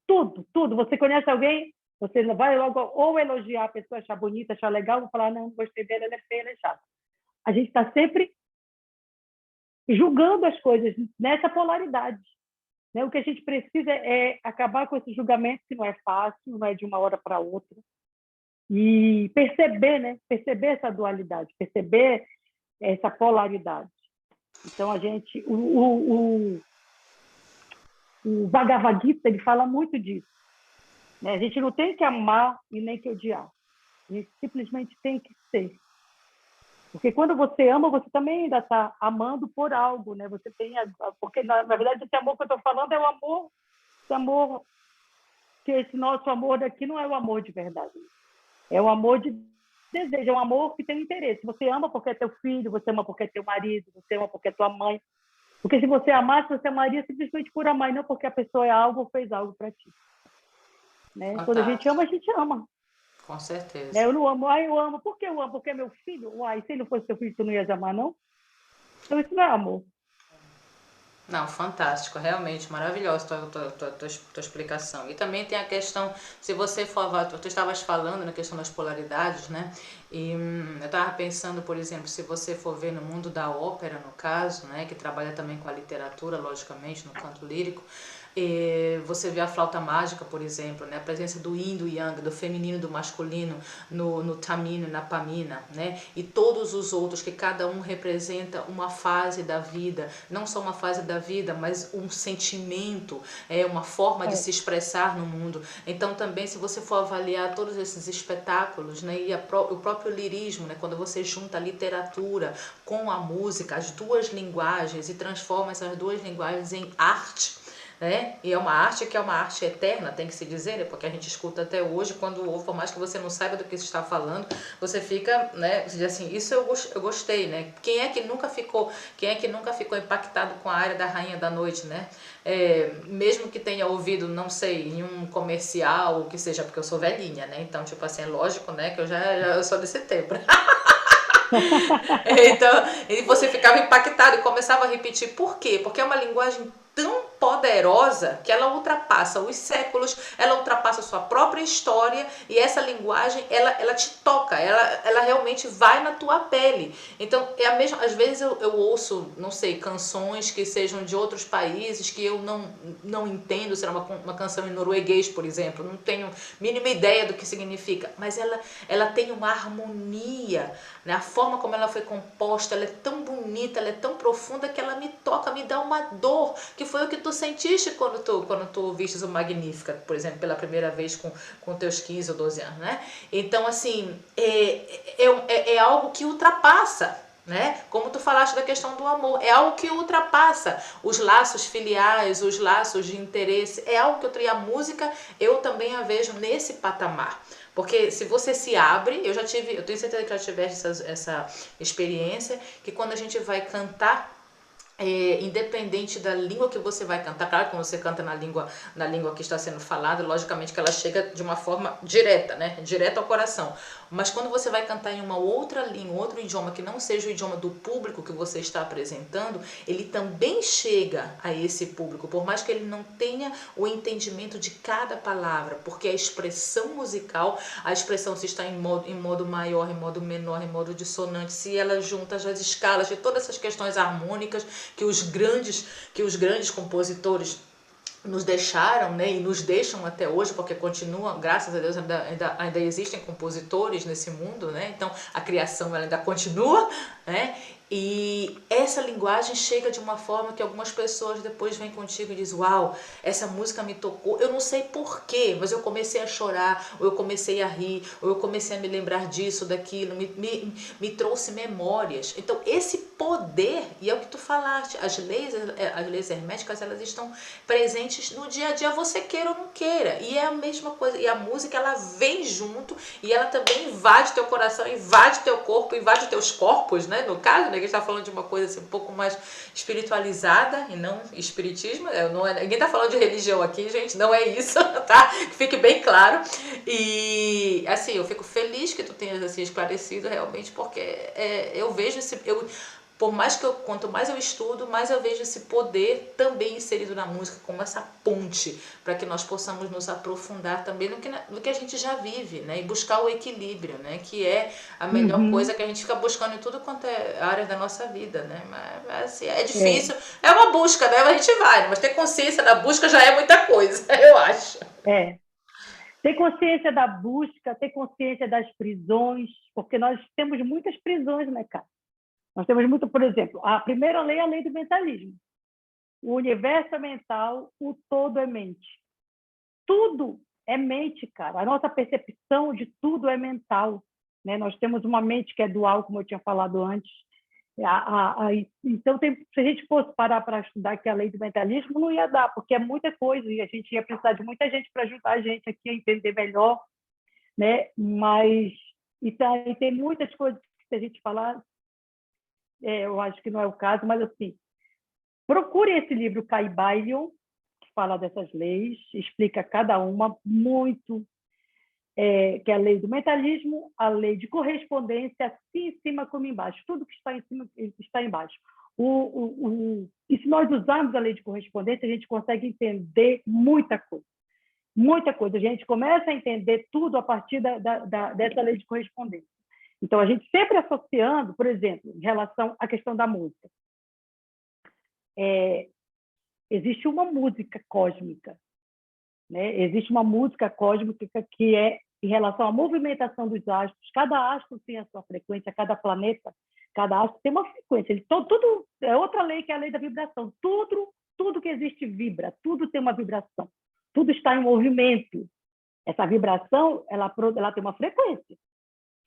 Tudo, tudo. Você conhece alguém, você vai logo ou elogiar a pessoa, achar bonita, achar legal, ou falar, não gostei dela, ela é feia, ela é chata. A gente está sempre julgando as coisas nessa polaridade. O que a gente precisa é acabar com esse julgamento, que não é fácil, não é de uma hora para outra, e perceber, né? Perceber essa dualidade, perceber essa polaridade. Então, o Bhagavad Gita, ele fala muito disso, né? A gente não tem que amar e nem que odiar. A gente simplesmente tem que ser. Porque quando você ama, você também ainda está amando por algo, né? Você tem, porque na verdade esse amor que eu estou falando é o amor, esse amor, que esse nosso amor daqui não é o amor de verdade. É o amor de desejo, é um amor que tem interesse. Você ama porque é teu filho, você ama porque é teu marido, você ama porque é tua mãe. Porque se você amasse, você amaria simplesmente por amar, e não porque a pessoa é algo ou fez algo para ti. Né? Quando a gente ama. Com certeza. Né? Eu não amo, eu amo. Por que eu amo? Porque é meu filho? Uai, se ele não fosse teu filho, tu não ia amar, não? Então isso não é amor. Não, fantástico, realmente maravilhosa tua explicação. E também tem a questão, se você for, tu estavas falando na questão das polaridades, né? E eu estava pensando, por exemplo, se você for ver no mundo da ópera, no caso, né? Que trabalha também com a literatura, logicamente, no canto lírico, você vê a flauta mágica, por exemplo, né? A presença do yin, do yang, do feminino, do masculino, no tamino, na pamina, né? E todos os outros, que cada um representa uma fase da vida, não só uma fase da vida, mas um sentimento, uma forma de se expressar no mundo. Então também, se você for avaliar todos esses espetáculos, né? E o próprio lirismo, né? Quando você junta a literatura com a música, as duas linguagens, e transforma essas duas linguagens em arte, né? E é uma arte que é uma arte eterna, tem que se dizer, né? Porque a gente escuta até hoje, quando ouve, por mais que você não saiba do que se está falando, você fica, né? Você diz assim, isso eu gostei, né? Quem é que nunca ficou impactado com a área da Rainha da Noite, né? Mesmo que tenha ouvido, não sei, em um comercial, ou que seja, porque eu sou velhinha, né? Então, tipo assim, é lógico, né? Que eu sou desse tempo. Então, e você ficava impactado e começava a repetir. Por quê? Porque é uma linguagem tão poderosa que ela ultrapassa os séculos, ela ultrapassa a sua própria história, e essa linguagem, ela te toca, ela realmente vai na tua pele. Então, é a mesma, às vezes eu ouço, não sei, canções que sejam de outros países que eu não entendo, será uma canção em norueguês, por exemplo, não tenho mínima ideia do que significa, mas ela tem uma harmonia, né? A forma como ela foi composta, ela é tão bonita, ela é tão profunda que ela me toca, me dá uma dor, que foi o que tu sentiste quando tu ouvistes o Magnífica, por exemplo, pela primeira vez com teus 15 ou 12 anos, né? Então, assim, é algo que ultrapassa, né? Como tu falaste da questão do amor, é algo que ultrapassa os laços filiais, os laços de interesse, é algo que a música, eu também a vejo nesse patamar. Porque se você se abre, eu tenho certeza que já tiveste essa experiência, que quando a gente vai cantar, independente da língua que você vai cantar, claro, quando você canta na língua que está sendo falada, logicamente que ela chega de uma forma direta, né? Direta ao coração. Mas quando você vai cantar em uma outra língua, outro idioma que não seja o idioma do público que você está apresentando, ele também chega a esse público, por mais que ele não tenha o entendimento de cada palavra, porque a expressão musical, a expressão se está em modo maior, em modo menor, em modo dissonante, se ela junta as escalas de todas essas questões harmônicas que os grandes compositores nos deixaram, né, e nos deixam até hoje, porque continua, graças a Deus, ainda existem compositores nesse mundo, né, então a criação ela ainda continua, né, E essa linguagem chega de uma forma que algumas pessoas depois vêm contigo e dizem: uau, essa música me tocou, eu não sei porquê, mas eu comecei a chorar, ou eu comecei a rir, ou eu comecei a me lembrar disso, daquilo, me trouxe memórias. Então esse poder, e é o que tu falaste, as leis herméticas, elas estão presentes no dia a dia, você queira ou não queira, e é a mesma coisa, e a música ela vem junto, e ela também invade teu coração, invade teu corpo, invade teus corpos, né, no caso, né, que a gente tá falando de uma coisa assim, um pouco mais espiritualizada, e não espiritismo, não é, ninguém tá falando de religião aqui, gente, não é isso, tá, que fique bem claro, e assim, eu fico feliz que tu tenhas assim esclarecido realmente, porque eu vejo por mais que quanto mais eu estudo, mais eu vejo esse poder também inserido na música, como essa ponte, para que nós possamos nos aprofundar também no que a gente já vive, né? E buscar o equilíbrio, né? Que é a melhor coisa que a gente fica buscando em tudo quanto é área da nossa vida, né? Mas assim, é É, difícil, é uma busca, né? A gente vai, mas ter consciência da busca já é muita coisa, eu acho. é. Ter consciência da busca, ter consciência das prisões, porque nós temos muitas prisões, né, cara? Nós temos muito, por exemplo, a primeira lei é a lei do mentalismo. O universo é mental, o todo é mente. Tudo é mente, cara. A nossa percepção de tudo é mental, né? Nós temos uma mente que é dual, como eu tinha falado antes. Então, se a gente fosse parar para estudar aqui a lei do mentalismo, não ia dar, porque é muita coisa e a gente ia precisar de muita gente para ajudar a gente aqui a entender melhor, né? Mas então, tem muitas coisas que se a gente falar, eu acho que não é o caso, mas assim, procure esse livro Caibalion, que fala dessas leis, explica cada uma muito, que é a lei do mentalismo, a lei de correspondência, assim em cima como embaixo. Tudo que está em cima está embaixo. E se nós usarmos a lei de correspondência, a gente consegue entender muita coisa. Muita coisa. A gente começa a entender tudo a partir dessa lei de correspondência. Então, a gente sempre associando, por exemplo, em relação à questão da música. Existe uma música cósmica, né? Existe uma música cósmica que é em relação à movimentação dos astros. Cada astro tem a sua frequência, cada planeta, cada astro tem uma frequência. Tudo é outra lei, que é a lei da vibração. Tudo que existe vibra, tudo tem uma vibração. Tudo está em movimento. Essa vibração, ela tem uma frequência.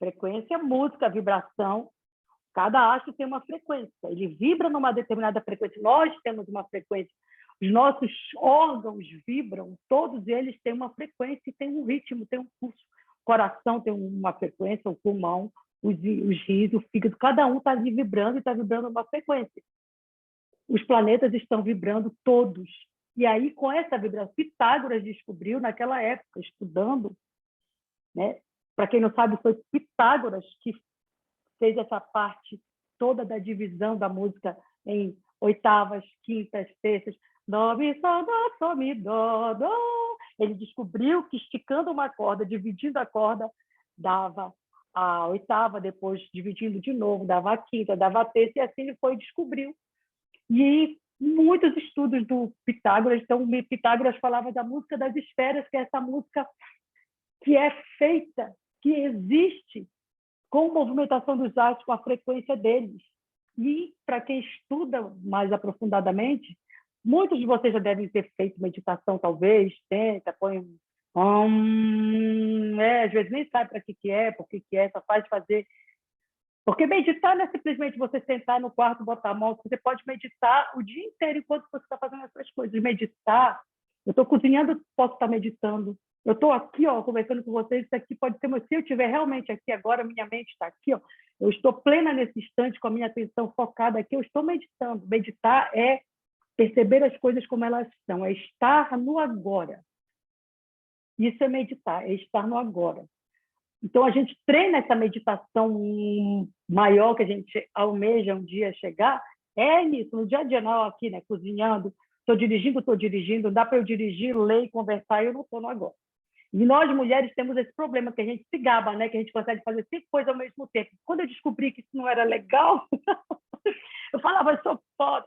Frequência, música, vibração. Cada astro tem uma frequência. Ele vibra numa determinada frequência. Nós temos uma frequência. Os nossos órgãos vibram, todos eles têm uma frequência e têm um ritmo, têm um pulso. O coração tem uma frequência, o pulmão, os rins, o fígado, cada um está ali vibrando e está vibrando uma frequência. Os planetas estão vibrando todos. E aí, com essa vibração, Pitágoras descobriu, naquela época, estudando, né? Para quem não sabe, foi Pitágoras que fez essa parte toda da divisão da música em oitavas, quintas, sextas, dó, mi, sol, dó, sol, mi, dó, dó. Ele descobriu que esticando uma corda, dividindo a corda, dava a oitava, depois dividindo de novo, dava a quinta, dava a terça, e assim ele foi e descobriu. E muitos estudos do Pitágoras, então Pitágoras falava da música das esferas, que é essa música que é feita, que existe com a movimentação dos astros, com a frequência deles. E, para quem estuda mais aprofundadamente, muitos de vocês já devem ter feito meditação, talvez, tenta, põe às vezes nem sabe para que é, por que é, só faz fazer. Porque meditar não é simplesmente você sentar no quarto, botar a mão, você pode meditar o dia inteiro enquanto você está fazendo essas coisas. Meditar, eu estou cozinhando, posso estar meditando. Eu estou aqui, ó, conversando com vocês, isso aqui pode ser, se eu estiver realmente aqui agora, minha mente está aqui, ó, eu estou plena nesse instante, com a minha atenção focada aqui, eu estou meditando. Meditar é perceber as coisas como elas são, é estar no agora. Isso é meditar, é estar no agora. Então, a gente treina essa meditação maior que a gente almeja um dia chegar, é nisso, no dia a dia, não aqui, né, cozinhando, estou dirigindo, dá para eu dirigir, ler e conversar, eu não estou no agora. E nós, mulheres, temos esse problema, que a gente se gaba, né, que a gente consegue fazer 5 coisas ao mesmo tempo. Quando eu descobri que isso não era legal, eu falava, eu sou foda,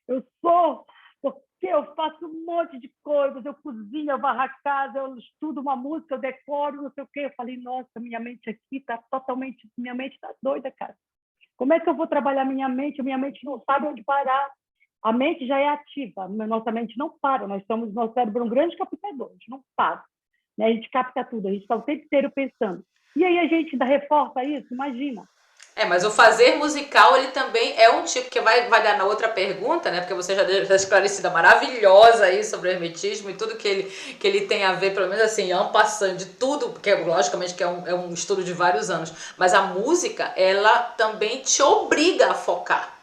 eu sou, porque eu faço um monte de coisas, eu cozinho, eu varro a casa, eu estudo uma música, eu decoro, não sei o quê. Eu falei, nossa, minha mente aqui está totalmente, minha mente está doida, cara. Como é que eu vou trabalhar minha mente? Minha mente não sabe onde parar. A mente já é ativa, nossa mente não para. Nosso cérebro é um grande captador, a gente não para. Né? A gente capta tudo, a gente está o tempo inteiro pensando. E aí a gente ainda reforça isso, imagina. Mas o fazer musical, ele também é um tipo que vai dar na outra pergunta, né? Porque você já deixou esclarecida maravilhosa aí sobre o hermetismo e tudo que ele tem a ver, pelo menos assim, en passant de tudo, porque logicamente que é um estudo de vários anos. Mas a música, ela também te obriga a focar.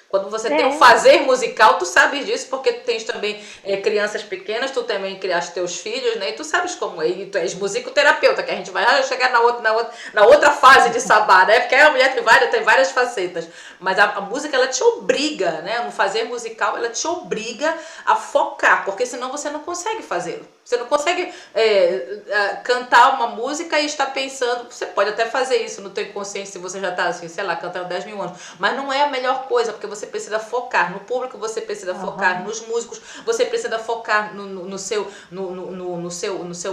Quando você tem um fazer musical, tu sabes disso, porque tu tens também crianças pequenas, tu também criaste teus filhos, né? E tu sabes como é. E tu és musicoterapeuta, que a gente vai chegar na outra fase de Sabá, né? Porque a mulher tem várias facetas. Mas a música, ela te obriga, né? No fazer musical, ela te obriga a focar, porque senão você não consegue fazê-lo. Você não consegue cantar uma música e estar pensando. Você pode até fazer isso no teu inconsciente se você já está, assim, sei lá, cantando 10 mil anos. Mas não é a melhor coisa, porque você precisa focar no público, você precisa focar nos músicos, você precisa focar no seu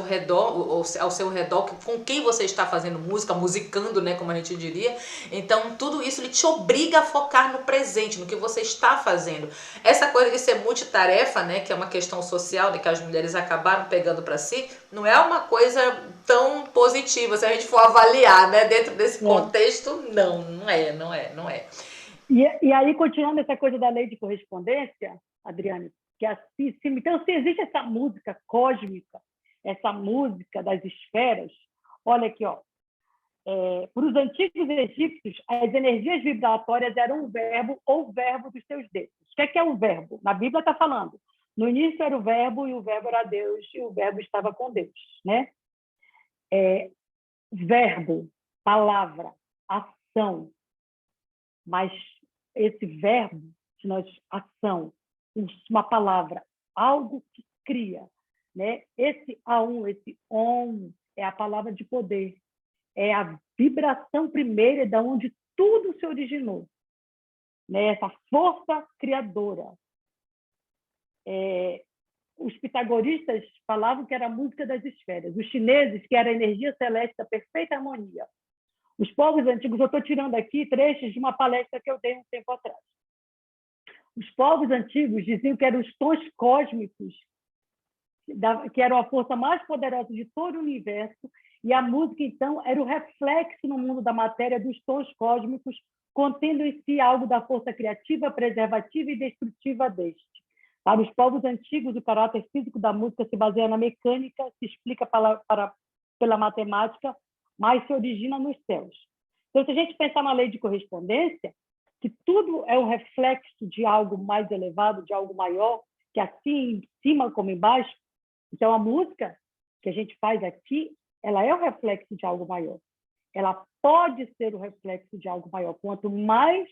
redor, ao seu redor, com quem você está fazendo música, musicando, né, como a gente diria. Então, tudo isso ele te obriga a focar no presente, no que você está fazendo. Essa coisa de ser multitarefa, né, que é uma questão social, né, que as mulheres acabaram pegando para si, não é uma coisa tão positiva se a gente for avaliar, né, dentro desse contexto. Não é. E aí, continuando essa coisa da lei de correspondência, Adriane, que assim, então, se existe essa música cósmica, essa música das esferas, olha aqui, ó, para os antigos egípcios, as energias vibratórias eram um verbo ou verbo dos seus deuses. O que é um verbo? Na Bíblia está falando. No início era o verbo, e o verbo era Deus, e o verbo estava com Deus. Né? Verbo, palavra, ação. Mas esse verbo, ação, uma palavra, algo que cria. Né? Esse A1, esse OM, é a palavra de poder. É a vibração primeira da onde tudo se originou. Né? Essa força criadora. Os pitagoristas falavam que era a música das esferas. Os chineses, que era a energia celeste da perfeita harmonia. Os povos antigos, eu estou tirando aqui trechos de uma palestra que eu dei um tempo atrás. Os povos antigos diziam que eram os tons cósmicos, que eram a força mais poderosa de todo o universo, e a música, então, era o reflexo no mundo da matéria dos tons cósmicos, contendo em si algo da força criativa, preservativa e destrutiva deste. Para os povos antigos, o caráter físico da música se baseia na mecânica, se explica pela matemática, mas se origina nos céus. Então, se a gente pensar na lei de correspondência, que tudo é um reflexo de algo mais elevado, de algo maior, que assim em cima como embaixo, então a música que a gente faz aqui, ela é o reflexo de algo maior. Ela pode ser o reflexo de algo maior. Quanto mais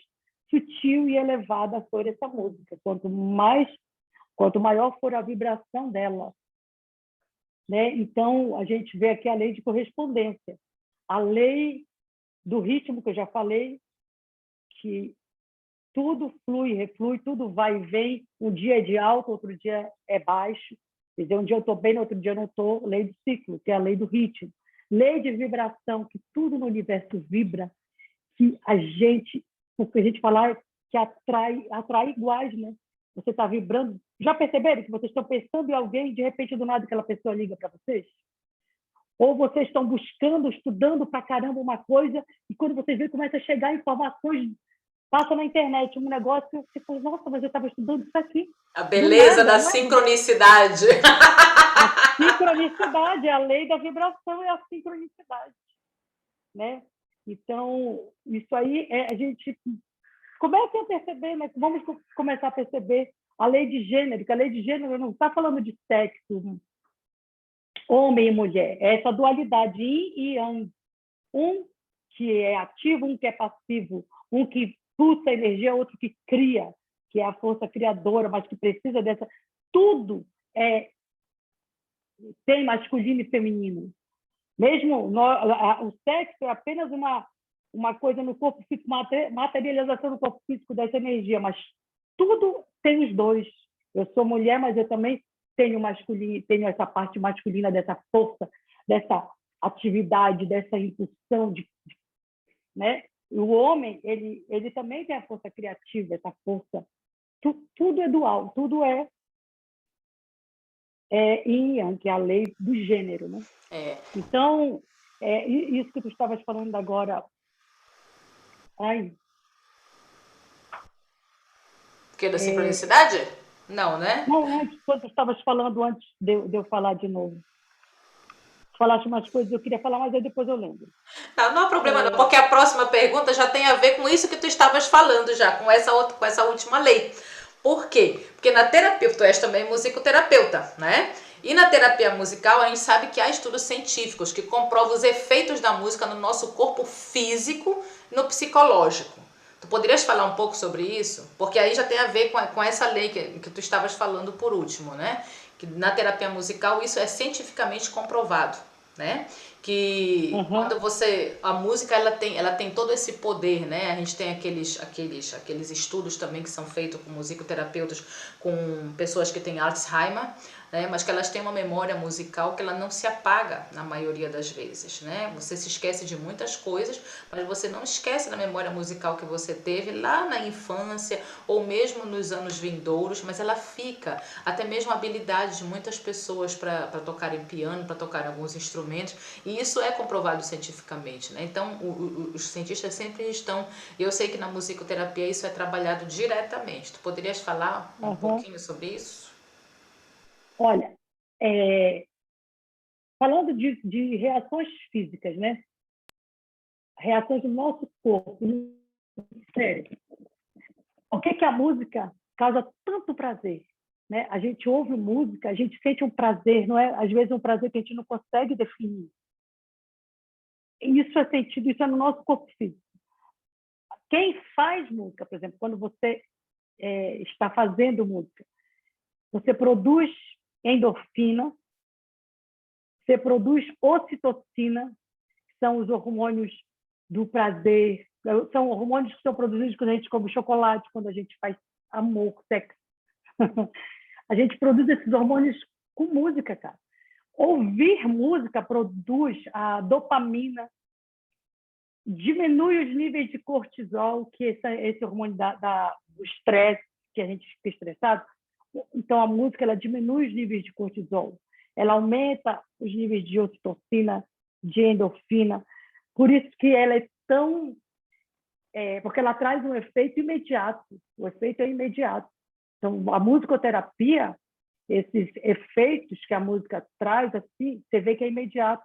sutil e elevada for essa música, quanto maior for a vibração dela. Né? Então, a gente vê aqui a lei de correspondência. A lei do ritmo, que eu já falei, que tudo flui, reflui, tudo vai e vem. Um dia é de alto, outro dia é baixo. Quer dizer, um dia eu estou bem, no outro dia eu não estou. Lei do ciclo, que é a lei do ritmo. Lei de vibração, que tudo no universo vibra, que o que a gente fala que atrai iguais, né? Você está vibrando. Já perceberam que vocês estão pensando em alguém e, de repente, do nada, aquela pessoa liga para vocês? Ou vocês estão buscando, estudando para caramba uma coisa, e quando vocês veem, começa a chegar informações, passa na internet um negócio, você fala, nossa, mas eu estava estudando isso aqui. A beleza da sincronicidade. A sincronicidade, a lei da vibração é a sincronicidade. Né? Então, isso aí, a gente começa a perceber, né? Vamos começar a perceber a lei de gênero, que a lei de gênero não está falando de sexo, homem e mulher, é essa dualidade yin e yang. Um que é ativo, um que é passivo, um que pulsa energia, outro que cria, que é a força criadora, mas que precisa dessa... Tudo tem masculino e feminino. Mesmo o sexo é apenas uma coisa no corpo físico, materialização no corpo físico dessa energia, mas tudo tem os dois. Eu sou mulher, mas eu também tenho essa parte masculina dessa força, dessa atividade, dessa impulsão, né? O homem, ele também tem a força criativa, essa força. Tudo é dual, tudo é yin yang, que é a lei do gênero, né? Então, isso que tu estavas falando agora, ai, Porque da sincronicidade? Não, né? não, antes, quando tu estavas falando antes de eu falar de novo. Falaste umas coisas, eu queria falar, mas aí depois eu lembro. Não, não há problema não, porque a próxima pergunta já tem a ver com isso que tu estavas falando já, com essa última lei. Por quê? Porque na terapia, tu és também musicoterapeuta, né? E na terapia musical a gente sabe que há estudos científicos que comprovam os efeitos da música no nosso corpo físico e no psicológico. Tu poderias falar um pouco sobre isso? Porque aí já tem a ver com essa lei que tu estavas falando por último, né? Que na terapia musical isso é cientificamente comprovado, né? Que quando a música ela tem todo esse poder, né? A gente tem aqueles estudos também que são feitos com musicoterapeutas, com pessoas que têm Alzheimer, né? Mas que elas têm uma memória musical que ela não se apaga na maioria das vezes, né? Você se esquece de muitas coisas, mas você não esquece da memória musical que você teve lá na infância ou mesmo nos anos vindouros, mas ela fica. Até mesmo a habilidade de muitas pessoas para tocarem piano, para tocarem alguns instrumentos, e isso é comprovado cientificamente, né? Então, os cientistas sempre estão... Eu sei que na musicoterapia isso é trabalhado diretamente. Tu poderias falar um pouquinho sobre isso? Olha, falando de reações físicas, né? Reações do nosso corpo, no cérebro. Por que a música causa tanto prazer? Né? A gente ouve música, a gente sente um prazer, não é? Às vezes um prazer que a gente não consegue definir. Isso é sentido, isso é no nosso corpo físico. Quem faz música, por exemplo, quando você está fazendo música, você produz endorfina, você produz ocitocina, que são os hormônios do prazer, são hormônios que são produzidos quando a gente come chocolate, quando a gente faz amor, sexo. A gente produz esses hormônios com música, cara. Ouvir música produz a dopamina, diminui os níveis de cortisol, que esse hormônio do estresse, que a gente fica estressado. Então, a música ela diminui os níveis de cortisol, ela aumenta os níveis de ocitocina, de endorfina. Por isso que ela é tão... porque ela traz um efeito imediato. O efeito é imediato. Então, a musicoterapia, esses efeitos que a música traz, assim, você vê que é imediato.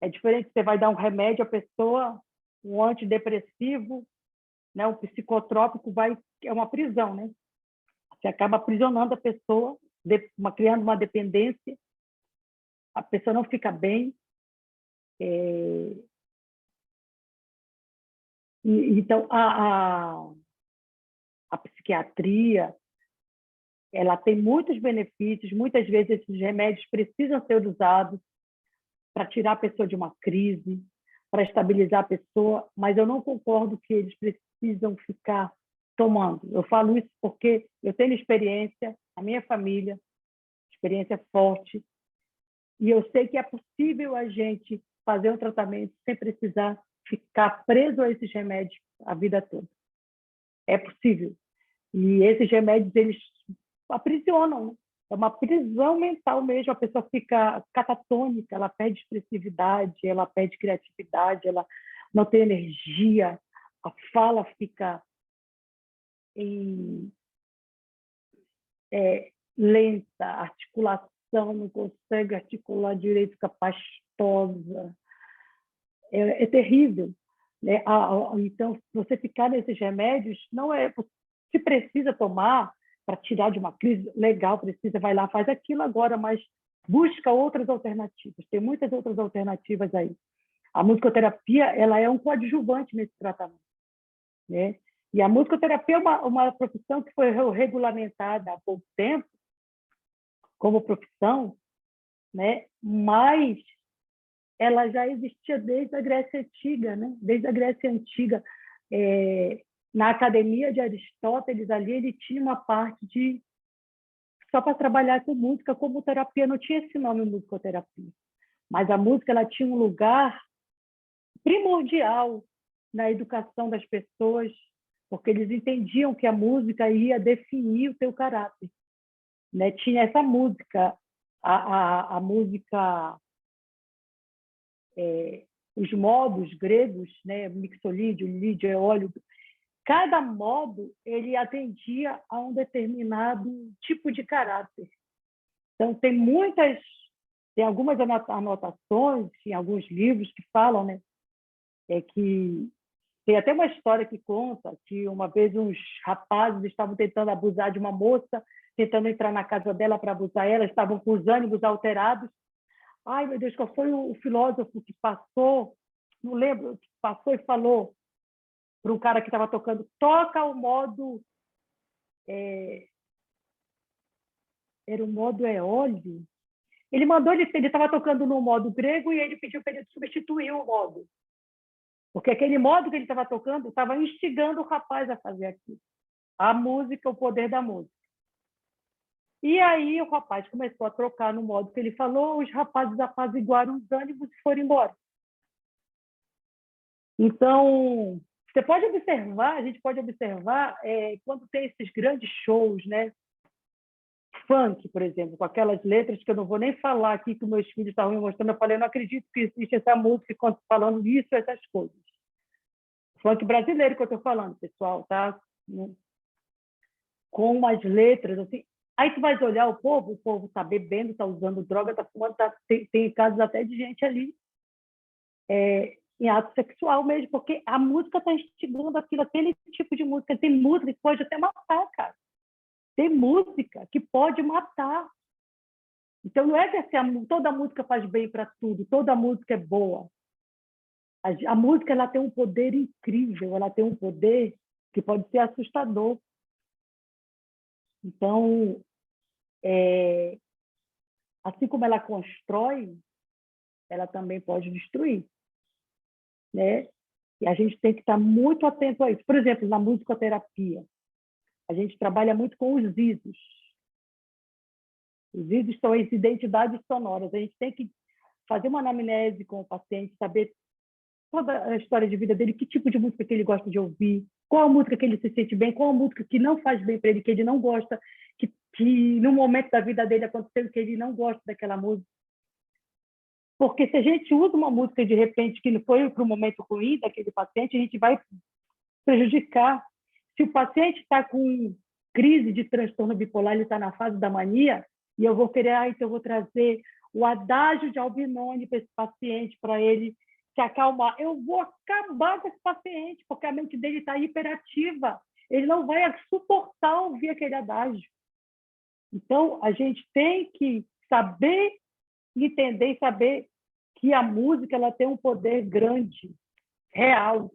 É diferente, você vai dar um remédio à pessoa, um antidepressivo, né? Um psicotrópico é uma prisão, né? Você acaba aprisionando a pessoa, criando uma dependência, a pessoa não fica bem. Então, a psiquiatria, ela tem muitos benefícios, muitas vezes esses remédios precisam ser usados para tirar a pessoa de uma crise, para estabilizar a pessoa, mas eu não concordo que eles precisam ficar tomando. Eu falo isso porque eu tenho experiência, a minha família, experiência forte, e eu sei que é possível a gente fazer um tratamento sem precisar ficar preso a esses remédios a vida toda. É possível. E esses remédios, eles aprisionam, né? É uma prisão mental mesmo, a pessoa fica catatônica, ela perde expressividade, ela perde criatividade, ela não tem energia, a fala fica lenta, a articulação não consegue articular direito, fica pastosa. É terrível, né? Então, você ficar nesses remédios, não é... Se precisa tomar para tirar de uma crise, legal, precisa, vai lá, faz aquilo agora, mas busca outras alternativas. Tem muitas outras alternativas aí. A musicoterapia, ela é um coadjuvante nesse tratamento, né? E a musicoterapia é uma profissão que foi regulamentada há pouco tempo como profissão, né? Mas ela já existia desde a Grécia Antiga, né? Desde a Grécia Antiga. Na academia de Aristóteles, ali, ele tinha uma parte só para trabalhar com música, como terapia. Não tinha esse nome, musicoterapia. Mas a música ela tinha um lugar primordial na educação das pessoas, porque eles entendiam que a música ia definir o teu caráter, né? Tinha essa música, a música, os modos gregos, né? Mixolídio, lídio, eólio. Cada modo ele atendia a um determinado tipo de caráter. Então tem algumas anotações em alguns livros que falam, né? Que tem até uma história que conta que uma vez uns rapazes estavam tentando abusar de uma moça, tentando entrar na casa dela para abusar ela, estavam com os ânimos alterados. Ai, meu Deus, qual foi o filósofo que passou? Não lembro, que passou e falou para um cara que estava tocando, toca o modo... era o modo eólio. Ele mandou, ele estava tocando no modo grego e ele pediu para ele substituir o modo. Porque aquele modo que ele estava tocando estava instigando o rapaz a fazer aquilo. A música, o poder da música. E aí o rapaz começou a trocar no modo que ele falou, os rapazes apaziguaram os ânimos e foram embora. Então, você pode observar, a gente pode observar quando tem esses grandes shows, né? Funk, por exemplo, com aquelas letras que eu não vou nem falar aqui, que meus filhos estavam me mostrando, eu falei, eu não acredito que existe essa música falando isso, essas coisas. Funk brasileiro que eu estou falando, pessoal, tá? Com umas letras, assim. Aí tu vai olhar o povo está bebendo, está usando droga, está fumando, tem casos até de gente ali em ato sexual mesmo, porque a música está instigando aquele tipo de música. Tem música que pode até matar, cara. Tem música que pode matar. Então, não é que assim, toda música faz bem para tudo, toda música é boa. A música ela tem um poder incrível, ela tem um poder que pode ser assustador. Então, assim como ela constrói, ela também pode destruir, né? E a gente tem que estar muito atento a isso. Por exemplo, na musicoterapia, a gente trabalha muito com os ISOs. Os ISOs são as identidades sonoras. A gente tem que fazer uma anamnese com o paciente, saber toda a história de vida dele, que tipo de música que ele gosta de ouvir, qual a música que ele se sente bem, qual a música que não faz bem para ele, que ele não gosta, que no momento da vida dele aconteceu que ele não gosta daquela música. Porque se a gente usa uma música de repente que não foi para o momento ruim daquele paciente, a gente vai prejudicar. Se o paciente está com crise de transtorno bipolar, ele está na fase da mania, e eu vou querer, então eu vou trazer o adágio de Albinoni para esse paciente, para ele se acalmar. Eu vou acabar com esse paciente, porque a mente dele está hiperativa. Ele não vai suportar ouvir aquele adágio. Então, a gente tem que saber entender e saber que a música ela tem um poder grande, real,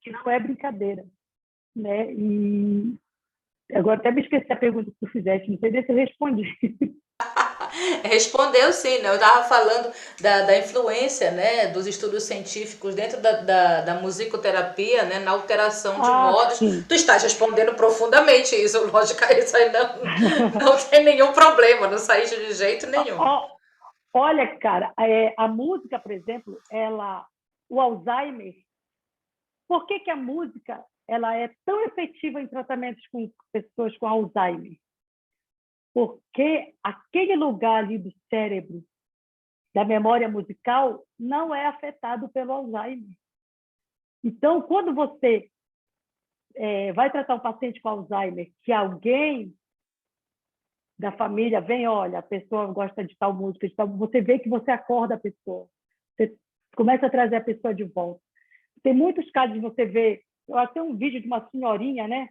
que não é brincadeira, né? E agora até me esqueci a pergunta que tu fizeste, não sei se eu respondi. Respondeu sim, né? Eu estava falando da influência, né, dos estudos científicos dentro da musicoterapia, né, na alteração de modos. Sim. Tu estás respondendo profundamente isso, lógico, isso aí não tem nenhum problema, não saíste de jeito nenhum. Olha, cara, a música, por exemplo, o Alzheimer, por que a música ela é tão efetiva em tratamentos com pessoas com Alzheimer? Porque aquele lugar ali do cérebro, da memória musical, não é afetado pelo Alzheimer. Então, quando você vai tratar um paciente com Alzheimer, que alguém da família vem, olha, a pessoa gosta de tal música, de tal, você vê que você acorda a pessoa, você começa a trazer a pessoa de volta. Tem muitos casos de você ver, eu até um vídeo de uma senhorinha, né,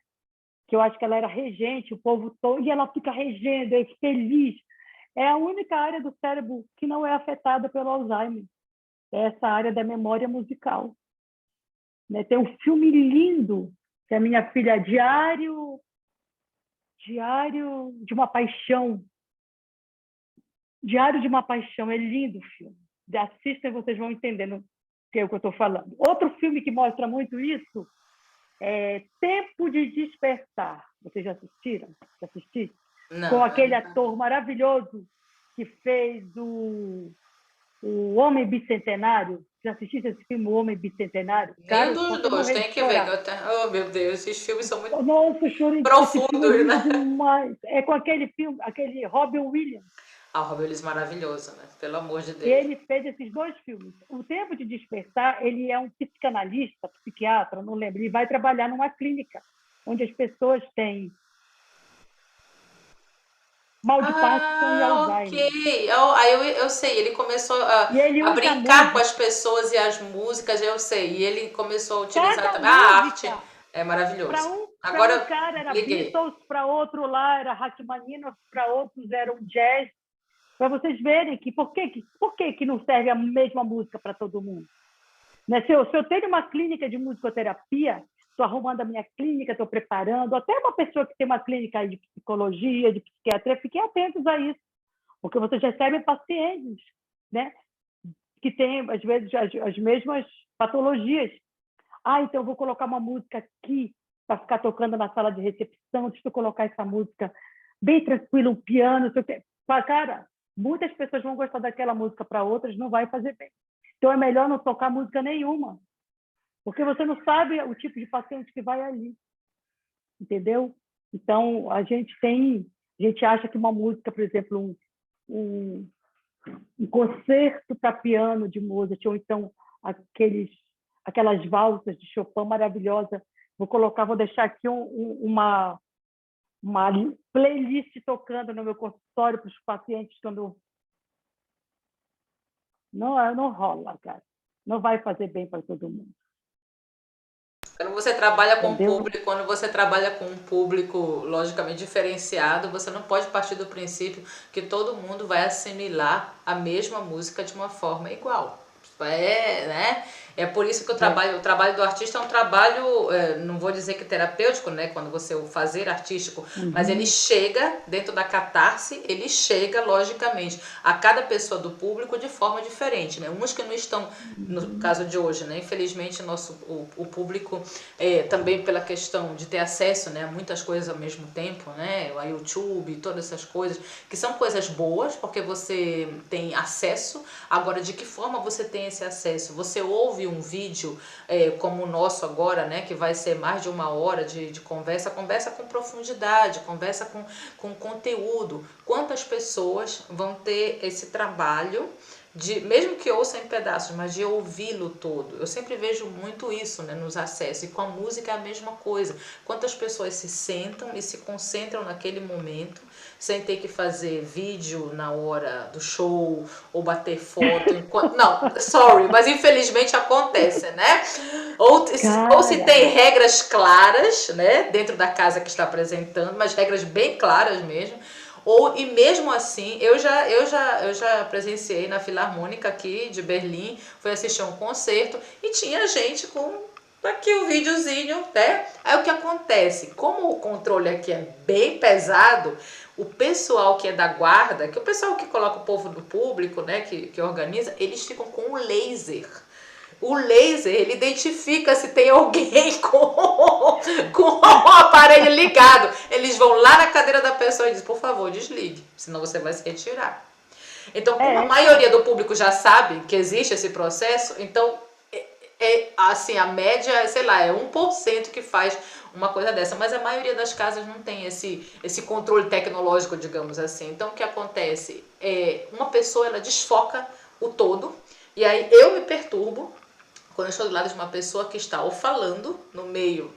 que eu acho que ela era regente, o povo todo, e ela fica regendo, é feliz. É a única área do cérebro que não é afetada pelo Alzheimer. É essa área da memória musical. Né? Tem um filme lindo, que a minha filha, Diário de uma Paixão. Diário de uma Paixão, é lindo o filme. Assistam e vocês vão entendendo o que é o que eu estou falando. Outro filme que mostra muito isso é Tempo de Despertar. Vocês já assistiram? Já assistiram? Não. Com aquele ator maravilhoso que fez o o Homem Bicentenário. Já assististe esse filme, O Homem Bicentenário? Nenhum Cara, dos você dois, morrer tem de que ver. chorar. Oh, meu Deus, esses filmes são muito Nossa, eu chorei. Esse filme é profundos, lindo né? demais. É com aquele filme, aquele Robin Williams. Ah, o Robin Williams maravilhoso, né? Pelo amor de E Deus. ele fez esses 2 filmes. O Tempo de Despertar, ele é um psicanalista, psiquiatra, não lembro. Ele vai trabalhar numa clínica onde as pessoas têm mal de Parkinson e Ah, Alzheimer. ok. Aí eu sei, ele começou E ele a usa brincar com as música. pessoas e as músicas, eu sei. E ele começou a utilizar Cada também a arte. música, É para maravilhoso. um Agora, cara era liguei. Beatles, para outro lá era Rachmaninoff, para outros era um jazz. Para vocês verem que por que não serve a mesma música para todo mundo? Né? Se eu tenho uma clínica de musicoterapia, estou arrumando a minha clínica, estou preparando, até uma pessoa que tem uma clínica de psicologia, de psiquiatria, fiquem atentos a isso, porque vocês recebem pacientes, né, que têm, às vezes, as mesmas patologias. Então eu vou colocar uma música aqui para ficar tocando na sala de recepção, deixa eu colocar essa música bem tranquila, um piano. Cara, muitas pessoas vão gostar daquela música, para outras não vai fazer bem. Então é melhor não tocar música nenhuma, porque você não sabe o tipo de paciente que vai ali, entendeu? Então a gente acha que uma música, por exemplo, um, um concerto para piano de Mozart, ou então aquelas valsas de Chopin maravilhosa. Vou deixar aqui uma playlist tocando no meu consultório para os pacientes quando não rola, cara. Não vai fazer bem para todo mundo. Quando você trabalha com Entendeu? público, quando você trabalha com um público logicamente diferenciado, você não pode partir do princípio que todo mundo vai assimilar a mesma música de uma forma igual. Né? É por isso que o trabalho do artista é um trabalho, não vou dizer que terapêutico, né? Quando você o fazer artístico, mas ele chega dentro da catarse, ele chega logicamente a cada pessoa do público de forma diferente, né? Uns que não estão, no caso de hoje, né? Infelizmente o público também pela questão de ter acesso, né, a muitas coisas ao mesmo tempo, né? O YouTube, todas essas coisas que são coisas boas porque você tem acesso. Agora, de que forma você tem esse acesso? Você ouve um vídeo como o nosso agora, né, que vai ser mais de 1 hora de conversa com profundidade, conversa com conteúdo. Quantas pessoas vão ter esse trabalho mesmo que ouça em pedaços, mas de ouvi-lo todo? Eu sempre vejo muito isso, né, nos acessos. E com a música é a mesma coisa. Quantas pessoas se sentam e se concentram naquele momento, sem ter que fazer vídeo na hora do show ou bater foto enquanto... Não, sorry, mas infelizmente acontece, né? Ou se tem regras claras, né, dentro da casa que está apresentando, mas regras bem claras mesmo. E mesmo assim, eu já presenciei na Filarmônica aqui de Berlim, fui assistir um concerto e tinha gente com aqui o videozinho, né? Aí o que acontece? Como o controle aqui é bem pesado, o pessoal que é da guarda, que é o pessoal que coloca o povo do público, né, que organiza, eles ficam com o laser. O laser, ele identifica se tem alguém com o aparelho ligado. Eles vão lá na cadeira da pessoa e dizem, por favor, desligue, senão você vai se retirar. Então, como a maioria do público já sabe que existe esse processo, então, assim, a média, sei lá, é 1% que faz uma coisa dessa. Mas a maioria das casas não tem esse controle tecnológico, digamos assim. Então, o que acontece? Uma pessoa, ela desfoca o todo, e aí eu me perturbo quando eu estou do lado de uma pessoa que está ou falando no meio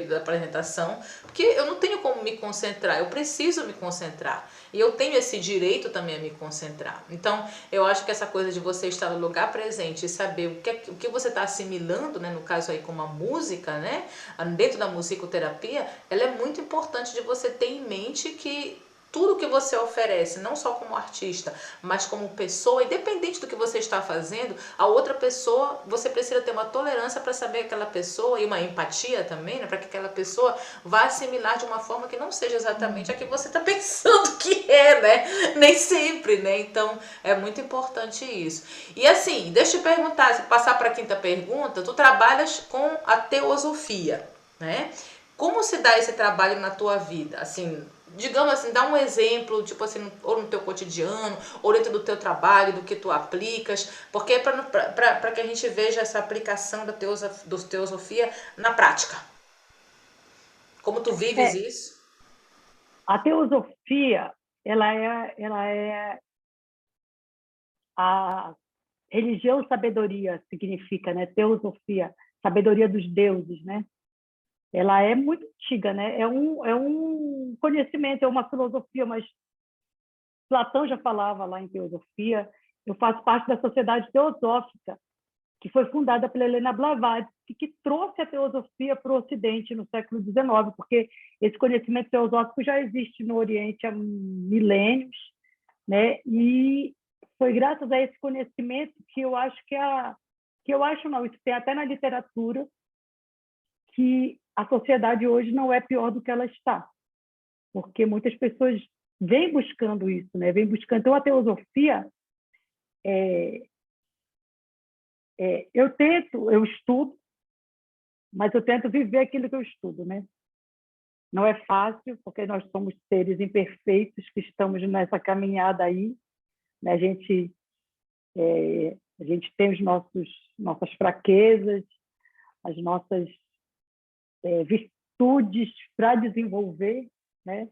da apresentação, porque eu não tenho como me concentrar, eu preciso me concentrar. E eu tenho esse direito também a me concentrar. Então, eu acho que essa coisa de você estar no lugar presente e saber o que você está assimilando, né, no caso aí com a música, né, dentro da musicoterapia, ela é muito importante de você ter em mente que tudo que você oferece, não só como artista, mas como pessoa, independente do que você está fazendo, a outra pessoa, você precisa ter uma tolerância para saber aquela pessoa e uma empatia também, né, para que aquela pessoa vá assimilar de uma forma que não seja exatamente a que você está pensando que né? Nem sempre, né? Então, é muito importante isso. E assim, deixa eu te perguntar, se passar para a quinta pergunta, tu trabalhas com a teosofia, né? Como se dá esse trabalho na tua vida? Assim, digamos assim, dá um exemplo, tipo assim, ou no teu cotidiano, ou dentro do teu trabalho, do que tu aplicas, porque é para que a gente veja essa aplicação do teosofia na prática. Como tu vives É, isso? a teosofia, ela é a religião sabedoria, significa, né? Teosofia, sabedoria dos deuses, né? Ela é muito antiga, né? É um conhecimento, é uma filosofia, mas Platão já falava lá em teosofia. Eu faço parte da Sociedade Teosófica, que foi fundada pela Helena Blavatsky, que trouxe a teosofia para o Ocidente no século XIX, porque esse conhecimento teosófico já existe no Oriente há milênios, né? E foi graças a esse conhecimento que eu acho que eu acho não, isso tem até na literatura, que a sociedade hoje não é pior do que ela está, porque muitas pessoas vêm buscando isso, né? Vêm buscando. Então, a teosofia, eu estudo, mas eu tento viver aquilo que eu estudo, né? Não é fácil, porque nós somos seres imperfeitos que estamos nessa caminhada aí, né? A gente tem nossas fraquezas, as nossas virtudes para desenvolver, né?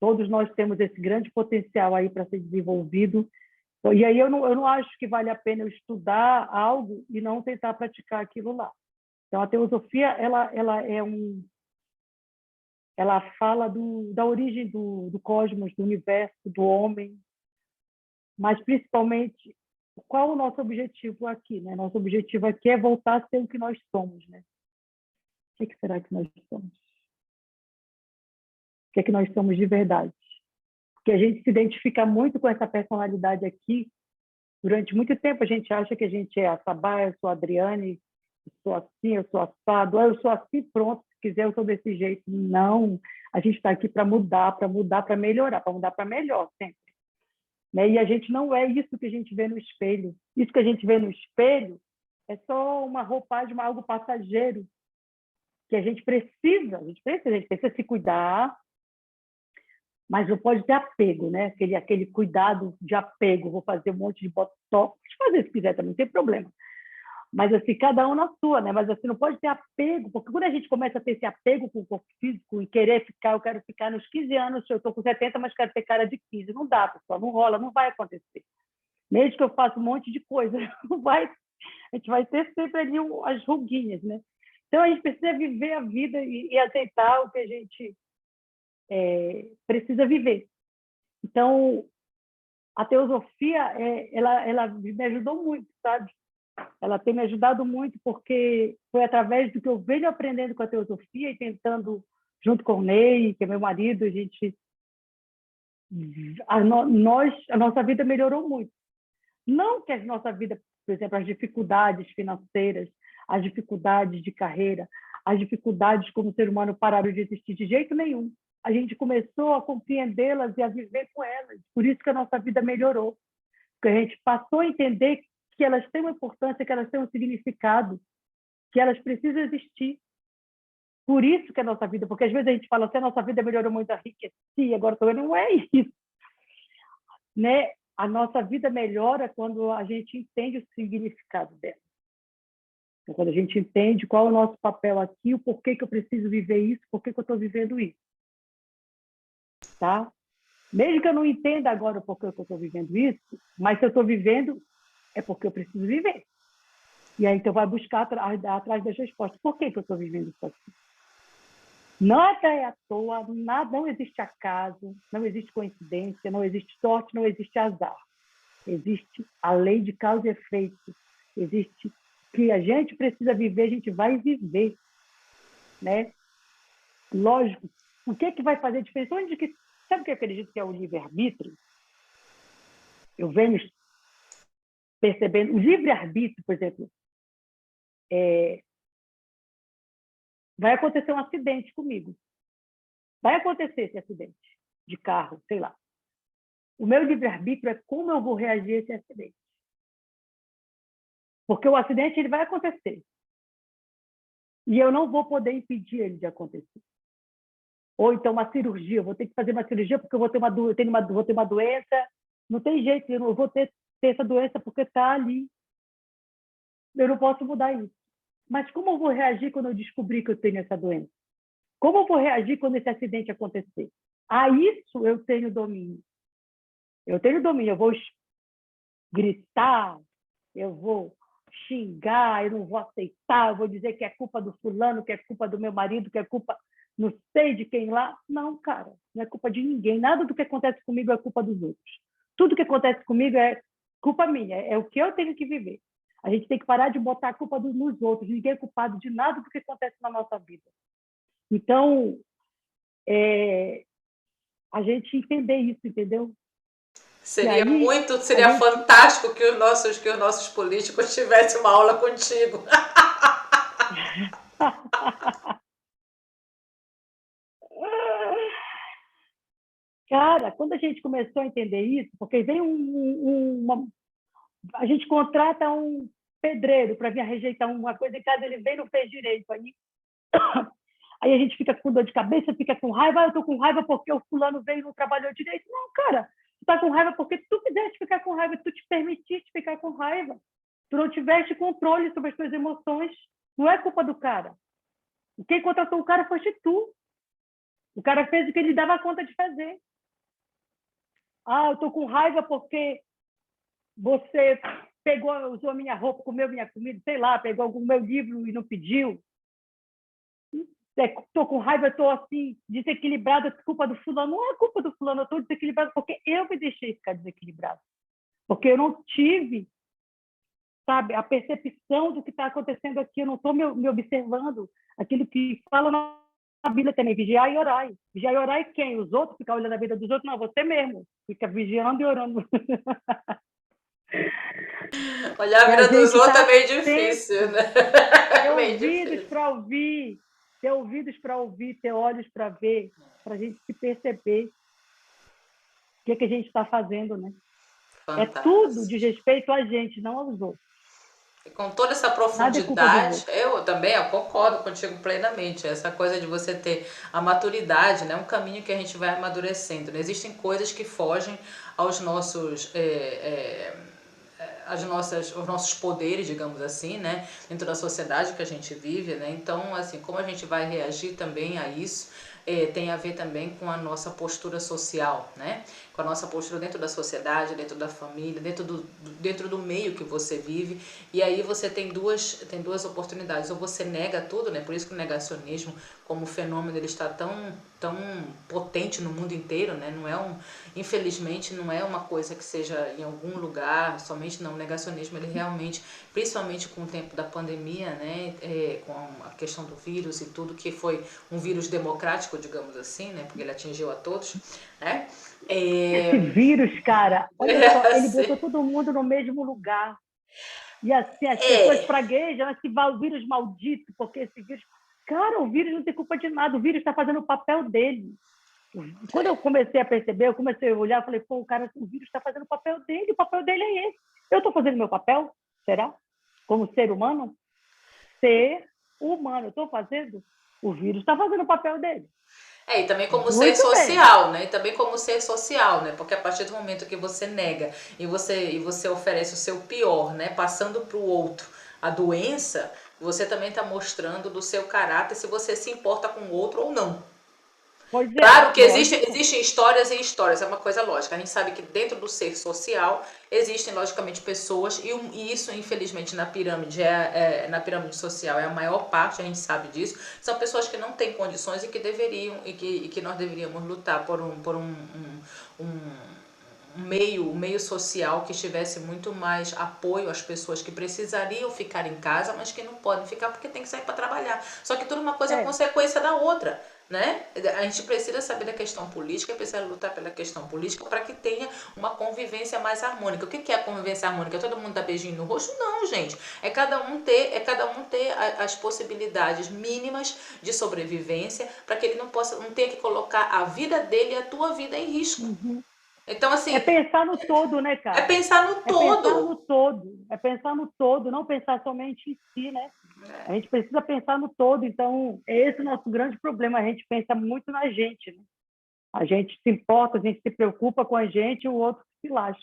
Todos nós temos esse grande potencial aí para ser desenvolvido. E aí eu não acho que vale a pena eu estudar algo e não tentar praticar aquilo lá. Então, a teosofia, ela fala da origem do cosmos, do universo, do homem, mas principalmente qual o nosso objetivo aqui, né? Nosso objetivo aqui é voltar a ser o que nós somos, né? O que será que nós somos? O que é que nós somos de verdade? Porque a gente se identifica muito com essa personalidade aqui. Durante muito tempo a gente acha que a gente é a Sabá, eu sou a Adriane, eu sou assim, eu sou assado, eu sou assim, pronto, se quiser eu sou desse jeito. Não, a gente está aqui para mudar, para melhorar, para mudar para melhor sempre. Né? E a gente não é isso que a gente vê no espelho. Isso que a gente vê no espelho é só uma roupagem, algo passageiro, que a gente precisa se cuidar, mas não pode ter apego, né? Aquele cuidado de apego, vou fazer um monte de botox, pode fazer se quiser também, não tem problema. Mas assim, cada um na sua, né? Mas assim, não pode ter apego, porque quando a gente começa a ter esse apego com o corpo físico e querer ficar, eu quero ficar nos 15 anos, eu estou com 70, mas quero ter cara de 15. Não dá, pessoal, não rola, não vai acontecer. Mesmo que eu faça um monte de coisa, não vai, a gente vai ter sempre ali as ruguinhas, né? Então a gente precisa viver a vida e aceitar o que a gente precisa viver. Então, a teosofia, ela me ajudou muito, sabe? Ela tem me ajudado muito porque foi através do que eu venho aprendendo com a teosofia e tentando, junto com o Ney, que é meu marido, a nossa vida melhorou muito. Não que a nossa vida, por exemplo, as dificuldades financeiras, as dificuldades de carreira, as dificuldades como ser humano pararam de existir de jeito nenhum. A gente começou a compreendê-las e a viver com elas. Por isso que a nossa vida melhorou. Porque a gente passou a entender que elas têm uma importância, que elas têm um significado, que elas precisam existir. Por isso que a nossa vida, porque às vezes a gente fala assim, a nossa vida melhorou muito, enriqueci, agora não é isso, né? A nossa vida melhora quando a gente entende o significado dela. Então, quando a gente entende qual é o nosso papel aqui, o porquê que eu preciso viver isso, porquê que eu estou vivendo isso, tá? Mesmo que eu não entenda agora o porquê que eu estou vivendo isso, mas se eu estou vivendo, é porque eu preciso viver. E aí, então, vai buscar atrás das respostas. Por que eu estou vivendo isso aqui? Nada é à toa, não existe acaso, não existe coincidência, não existe sorte, não existe azar. Existe a lei de causa e efeito. Existe que a gente precisa viver, a gente vai viver. Né? Lógico, o que, que vai fazer diferença? Sabe o que eu acredito que é o livre-arbítrio? Eu venho percebendo, o livre-arbítrio, por exemplo, vai acontecer um acidente comigo. Vai acontecer esse acidente de carro, sei lá. O meu livre-arbítrio é como eu vou reagir a esse acidente. Porque o acidente ele vai acontecer. E eu não vou poder impedir ele de acontecer. Ou então uma cirurgia, eu vou ter que fazer uma cirurgia porque eu vou ter vou ter uma doença. Não tem jeito, eu não vou ter essa doença porque está ali. Eu não posso mudar isso. Mas como eu vou reagir quando eu descobrir que eu tenho essa doença? Como eu vou reagir quando esse acidente acontecer? A isso eu tenho domínio. Eu tenho domínio, eu vou gritar, eu vou xingar, eu não vou aceitar, eu vou dizer que é culpa do fulano, que é culpa do meu marido, que é culpa não sei de quem lá. Não, cara, não é culpa de ninguém. Nada do que acontece comigo é culpa dos outros. Tudo que acontece comigo é culpa minha, é o que eu tenho que viver. A gente tem que parar de botar a culpa nos outros. Ninguém é culpado de nada do que acontece na nossa vida. Então, a gente entender isso, entendeu? Seria aí, seria fantástico que os nossos políticos tivessem uma aula contigo. Cara, quando a gente começou a entender isso, porque vem a gente contrata um pedreiro para vir rejeitar uma coisa em casa, ele vem e não fez direito. Aí a gente fica com dor de cabeça, fica com raiva. Eu estou com raiva porque o fulano veio e não trabalhou direito. Não, cara, tu está com raiva porque tu quiseste ficar com raiva, tu te permitiste ficar com raiva. Tu não tiveste controle sobre as tuas emoções. Não é culpa do cara. Quem contratou o cara foi tu. O cara fez o que ele dava conta de fazer. Eu estou com raiva porque você usou a minha roupa, comeu minha comida, sei lá, pegou algum meu livro e não pediu. Estou com raiva, estou assim, desequilibrada, culpa do fulano. Não é culpa do fulano, eu estou desequilibrada porque eu me deixei ficar desequilibrada. Porque eu não tive, sabe, a percepção do que está acontecendo aqui, eu não estou me observando. Aquilo que fala na Bíblia também, vigiar e orar. Vigiar e orar e quem? Os outros? Ficar olhando a vida dos outros? Não, você mesmo. Fica vigiando e orando. Olhar a vida dos outros é meio difícil, né? Ter ouvidos para ouvir, ter ouvidos para ouvir, ter olhos para ver, para a gente se perceber o que a gente está fazendo, né? Fantástico. É tudo de respeito a gente, não aos outros. E com toda essa profundidade, eu também concordo contigo plenamente. Essa coisa de você ter a maturidade, né? Um caminho que a gente vai amadurecendo. Né? Existem coisas que fogem aos nossos... os nossos poderes, digamos assim, né, dentro da sociedade que a gente vive, né, então, assim, como a gente vai reagir também a isso, tem a ver também com a nossa postura social, né, com a nossa postura dentro da sociedade, dentro da família, dentro do meio que você vive, e aí você tem duas oportunidades, ou você nega tudo, né, por isso que o negacionismo, como fenômeno, ele está tão potente no mundo inteiro, né, infelizmente não é uma coisa que seja em algum lugar, somente não, o negacionismo, ele realmente, principalmente com o tempo da pandemia, né, com a questão do vírus e tudo, que foi um vírus democrático, digamos assim, né, porque ele atingiu a todos, né. Esse vírus, cara, olha só, ele botou todo mundo no mesmo lugar. E assim, as pessoas praguejam esse vírus maldito, porque esse vírus... Cara, o vírus não tem culpa de nada, o vírus está fazendo o papel dele. Quando eu comecei a perceber, eu comecei a olhar, falei, pô, o vírus está fazendo o papel dele é esse. Eu estou fazendo meu papel? Será? Como ser humano? Ser humano, eu estou fazendo? O vírus está fazendo o papel dele. E também como ser social, né? E também como ser social, né? Porque a partir do momento que você nega e você oferece o seu pior, né? Passando para o outro a doença, você também está mostrando do seu caráter se você se importa com o outro ou não. Claro que existem histórias e histórias, é uma coisa lógica. A gente sabe que dentro do ser social existem, logicamente, pessoas, e isso, infelizmente, na pirâmide social é a maior parte, a gente sabe disso. São pessoas que não têm condições e que deveriam, e que nós deveríamos lutar por um meio social que tivesse muito mais apoio às pessoas que precisariam ficar em casa, mas que não podem ficar porque tem que sair para trabalhar. Só que tudo uma coisa é consequência da outra. Né? A gente precisa saber da questão política, precisa lutar pela questão política para que tenha uma convivência mais harmônica. O que é a convivência harmônica? Todo mundo dar beijinho no rosto? Não, gente. É cada um ter as possibilidades mínimas de sobrevivência para que ele não tenha que colocar a vida dele e a tua vida em risco. Uhum. Então, assim... É pensar no todo, né, cara? É pensar no todo. É pensar no todo, não pensar somente em si, né? A gente precisa pensar no todo, então é esse o nosso grande problema, a gente pensa muito na gente, né? A gente se importa, a gente se preocupa com a gente e o outro se lasca.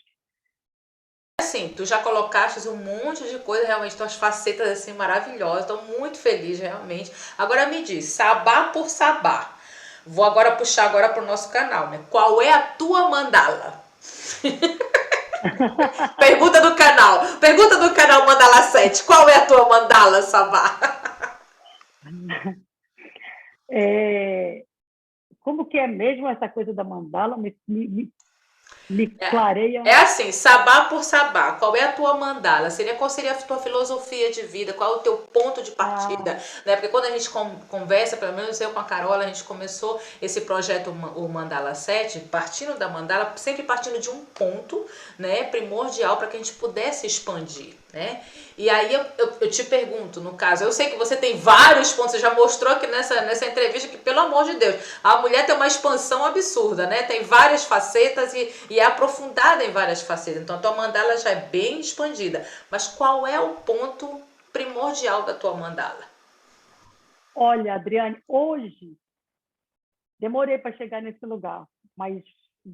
Assim, tu já colocaste um monte de coisa, realmente, tuas facetas assim maravilhosas. Estou muito feliz, realmente. Agora me diz, sabá por sabá. Vou agora puxar agora para o nosso canal, né? Qual é a tua mandala? Pergunta do canal. Pergunta do canal Mandala 7. Qual é a tua mandala, Sabá? É, como que é mesmo essa coisa da mandala? Me clareia. É assim, sabá por sabá. Qual é a tua mandala? Qual seria a tua filosofia de vida? Qual é o teu ponto de partida? Ah, Né? Porque quando a gente conversa, pelo menos eu com a Carola, a gente começou esse projeto, o Mandala 7, partindo da mandala, sempre partindo de um ponto, né, primordial para que a gente pudesse expandir, né? E aí eu te pergunto, no caso, eu sei que você tem vários pontos, você já mostrou aqui nessa entrevista que, pelo amor de Deus, a mulher tem uma expansão absurda, né? Tem várias facetas e é aprofundada em várias facetas. Então a tua mandala já é bem expandida. Mas qual é o ponto primordial da tua mandala? olha, Adriane, hoje demorei para chegar nesse lugar, mas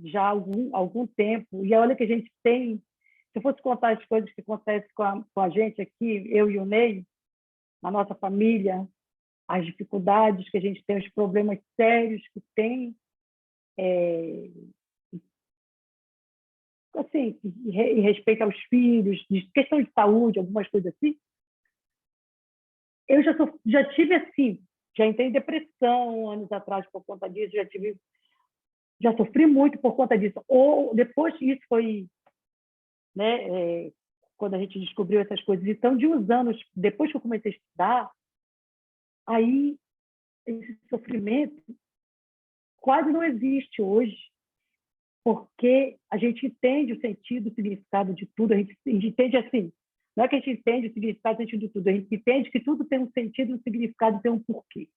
já há algum tempo. E olha que a gente tem, se eu fosse contar as coisas que acontecem com a gente aqui, eu e o Ney, na nossa família, as dificuldades que a gente tem, os problemas sérios que tem, assim, em respeito aos filhos, de questão de saúde, algumas coisas assim, eu já tive assim, já entrei em depressão anos atrás por conta disso, já sofri muito por conta disso. Ou depois que isso foi, né, quando a gente descobriu essas coisas, então de uns anos depois que eu comecei a estudar, aí esse sofrimento quase não existe hoje, porque a gente entende o sentido, o significado de tudo, a gente entende assim, não é que a gente entende o significado, o sentido de tudo, a gente entende que tudo tem um sentido, um significado, tem um porquê.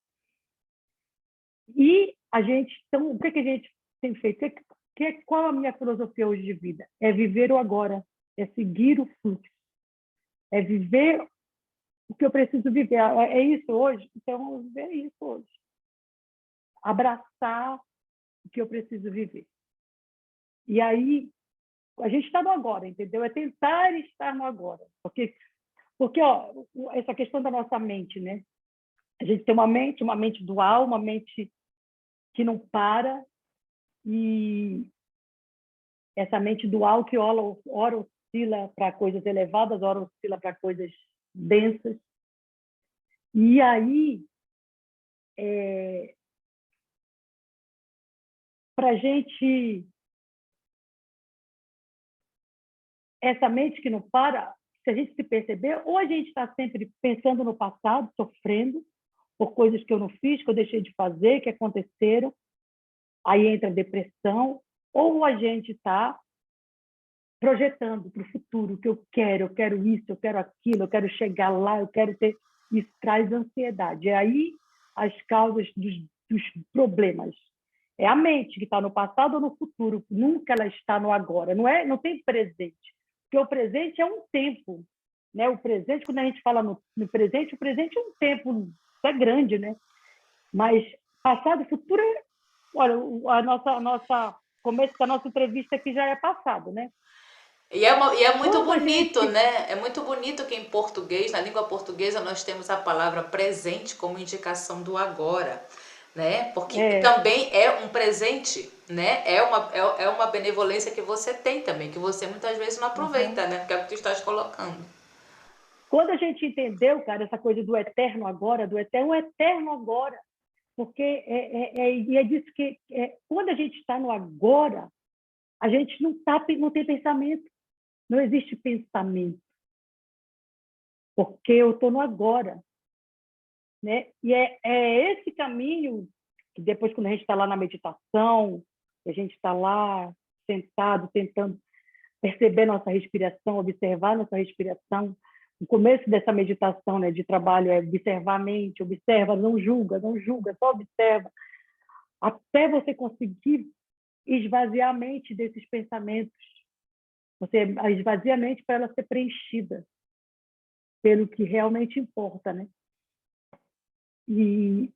E a gente, então, o que a gente tem feito? Qual a minha filosofia hoje de vida? É viver o agora, é seguir o fluxo, é viver o que eu preciso viver. É isso hoje? Então, vamos viver isso hoje. Abraçar o que eu preciso viver. E aí, a gente está no agora, entendeu? É tentar estar no agora. Porque ó, essa questão da nossa mente, né? A gente tem uma mente dual, uma mente que não para, e essa mente dual que ora oscila para coisas elevadas, ora oscila para coisas densas. E aí, para a gente, essa mente que não para, se a gente se perceber, ou a gente está sempre pensando no passado, sofrendo por coisas que eu não fiz, que eu deixei de fazer, que aconteceram, aí entra a depressão, ou a gente está projetando para o futuro o que eu quero isso, eu quero aquilo, eu quero chegar lá, eu quero ter. Isso traz ansiedade. É aí as causas dos problemas. É a mente que está no passado ou no futuro, nunca ela está no agora. Não tem presente, porque o presente é um tempo, né? O presente, quando a gente fala no presente, o presente é um tempo, é grande, né? Mas passado e futuro, olha, a nossa começo da nossa entrevista aqui já é passado, né? E é muito Quando a bonito, gente né? É muito bonito que em português, na língua portuguesa, nós temos a palavra presente como indicação do agora, né? Porque é, também é um presente, né? É uma benevolência que você tem também, que você muitas vezes não uhum. aproveita, né? Porque é o que tu estás colocando. Quando a gente entendeu, cara, essa coisa do eterno agora, do eterno agora, porque e é disso que quando a gente está no agora, a gente não tem pensamento, não existe pensamento, porque eu estou no agora, né? E é esse caminho que depois, quando a gente está lá na meditação, a gente está lá sentado, tentando perceber nossa respiração, observar nossa respiração. O começo dessa meditação, né, de trabalho é observar a mente, observa, não julga, só observa, até você conseguir esvaziar a mente desses pensamentos. Você esvazia a mente para ela ser preenchida pelo que realmente importa, né? E,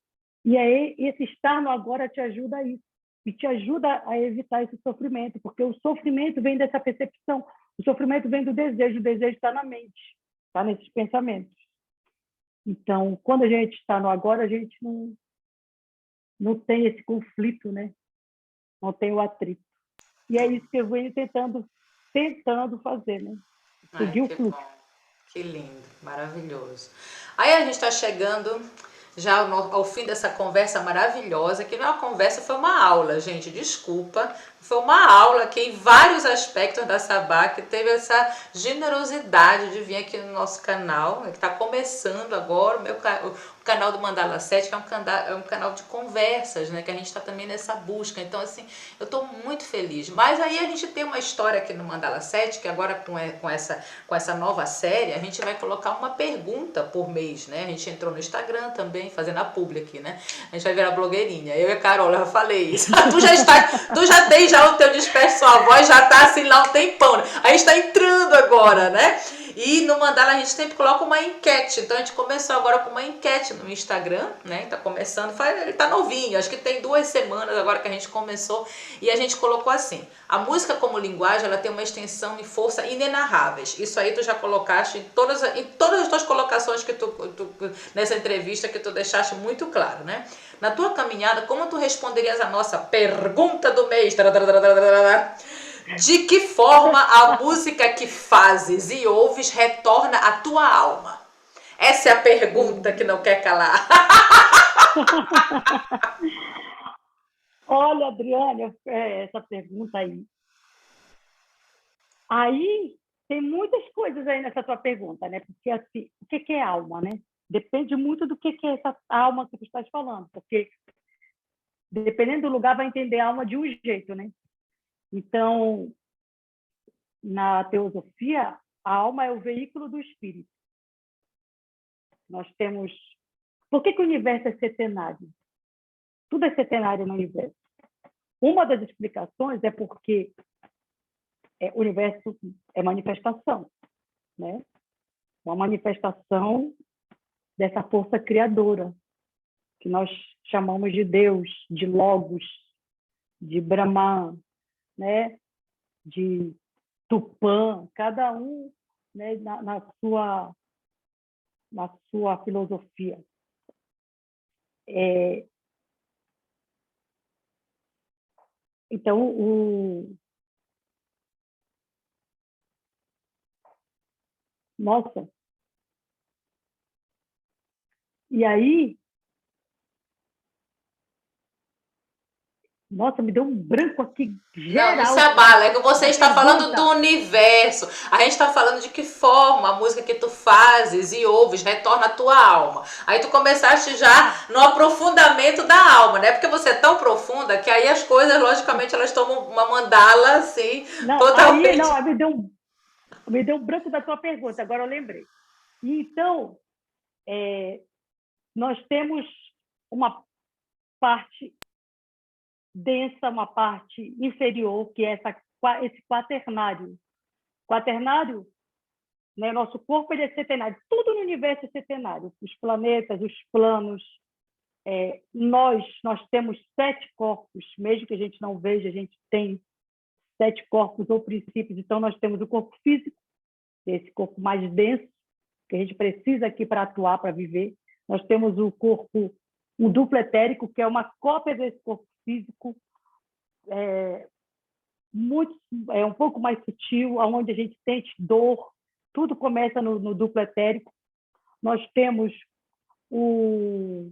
e aí, esse estar no agora te ajuda a isso. E te ajuda a evitar esse sofrimento, porque o sofrimento vem dessa percepção. O sofrimento vem do desejo, o desejo está na mente, está nesses pensamentos. Então, quando a gente está no agora, a gente não tem esse conflito, né? Não tem o atrito. E é isso que eu venho tentando fazer, né? Ai, Seguir o que fluxo. bom. Que lindo, maravilhoso. Aí a gente está chegando já ao fim dessa conversa maravilhosa, que não é uma conversa, foi uma aula, gente, desculpa. Foi uma aula aqui em vários aspectos da Sabá, que teve essa generosidade de vir aqui no nosso canal, que está começando agora, o canal do Mandala 7, que é um canal de conversas, né, que a gente está também nessa busca. Então, assim, eu estou muito feliz. Mas aí a gente tem uma história aqui no Mandala 7, que agora com essa nova série, a gente vai colocar uma pergunta por mês, né? A gente entrou no Instagram também, fazendo a publi aqui, né? A gente vai virar blogueirinha. Eu e a Carol, eu já falei isso. Tu já tem já o teu disperso, sua voz já tá assim lá um tempão, né? A gente tá entrando agora, né? E no Mandala a gente sempre coloca uma enquete. Então a gente começou agora com uma enquete no Instagram, né? Tá começando, ele tá novinho, acho que tem 2 semanas agora que a gente começou. E a gente colocou assim: a música como linguagem, ela tem uma extensão e força inenarráveis. Isso aí tu já colocaste em todas as tuas colocações que tu nessa entrevista, que tu deixaste muito claro, né? Na tua caminhada, como tu responderias a nossa pergunta do mês? De que forma a música que fazes e ouves retorna à tua alma? Essa é a pergunta que não quer calar. Olha, Adriana, essa pergunta aí. Aí tem muitas coisas aí nessa tua pergunta, né? Porque assim, o que é alma, né? Depende muito do que é essa alma que tu estás falando, porque dependendo do lugar vai entender a alma de um jeito, né? Então, na teosofia, a alma é o veículo do espírito. Nós temos... Por que o universo é setenário? Tudo é setenário no universo. Uma das explicações é porque o universo é manifestação, né? Uma manifestação dessa força criadora, que nós chamamos de Deus, de Logos, de Brahman, né? De Tupã, cada um, né? na sua filosofia. Então, nossa, e aí, nossa, me deu um branco aqui geral. Não se abala, é que você está falando do universo. A gente está falando de que forma a música que tu fazes e ouves retorna à tua alma. Aí tu começaste já no aprofundamento da alma, né? Porque você é tão profunda que aí as coisas, logicamente, elas tomam uma mandala assim, não, totalmente. Aí, não, me deu um branco da tua pergunta, agora eu lembrei. Então, nós temos uma parte densa, uma parte inferior, que é esse quaternário. Quaternário, né? Nosso corpo ele é setenário. Tudo no universo é setenário. Os planetas, os planos. Nós temos 7 corpos, mesmo que a gente não veja, a gente tem 7 corpos ou princípios. Então, nós temos o corpo físico, esse corpo mais denso, que a gente precisa aqui para atuar, para viver. Nós temos o corpo, um duplo etérico, que é uma cópia desse corpo físico, um pouco mais sutil, onde a gente sente dor. Tudo começa no duplo etérico. Nós temos o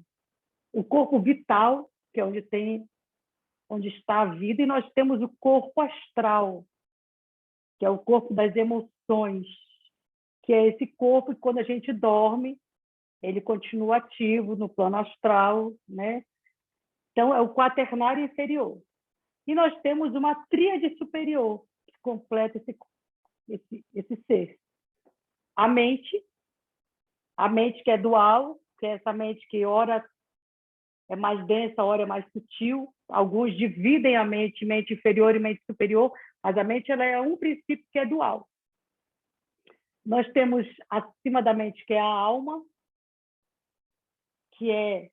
corpo vital, que é onde está a vida, e nós temos o corpo astral, que é o corpo das emoções, que é esse corpo que, quando a gente dorme, ele continua ativo no plano astral, né? Então, é o quaternário inferior. E nós temos uma tríade superior, que completa esse ser. A mente que é dual, que é essa mente que ora é mais densa, ora é mais sutil. Alguns dividem a mente inferior e mente superior, mas a mente ela é um princípio que é dual. Nós temos acima da mente, que é a alma, que é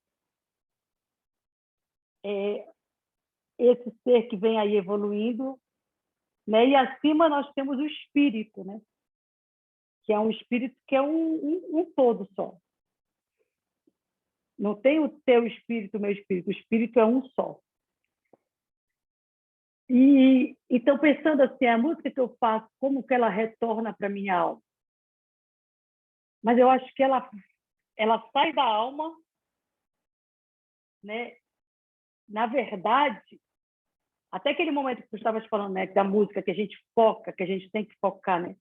esse ser que vem aí evoluindo, né? E acima nós temos o espírito, né? Que é um espírito que é um todo só. Não tem o teu espírito, o meu espírito. O espírito é um só. E então, pensando assim, a música que eu faço, como que ela retorna para minha alma? Mas eu acho que ela sai da alma, né? Na verdade, até aquele momento que tu estavas falando, né, da música que a gente foca, que a gente tem que focar, né?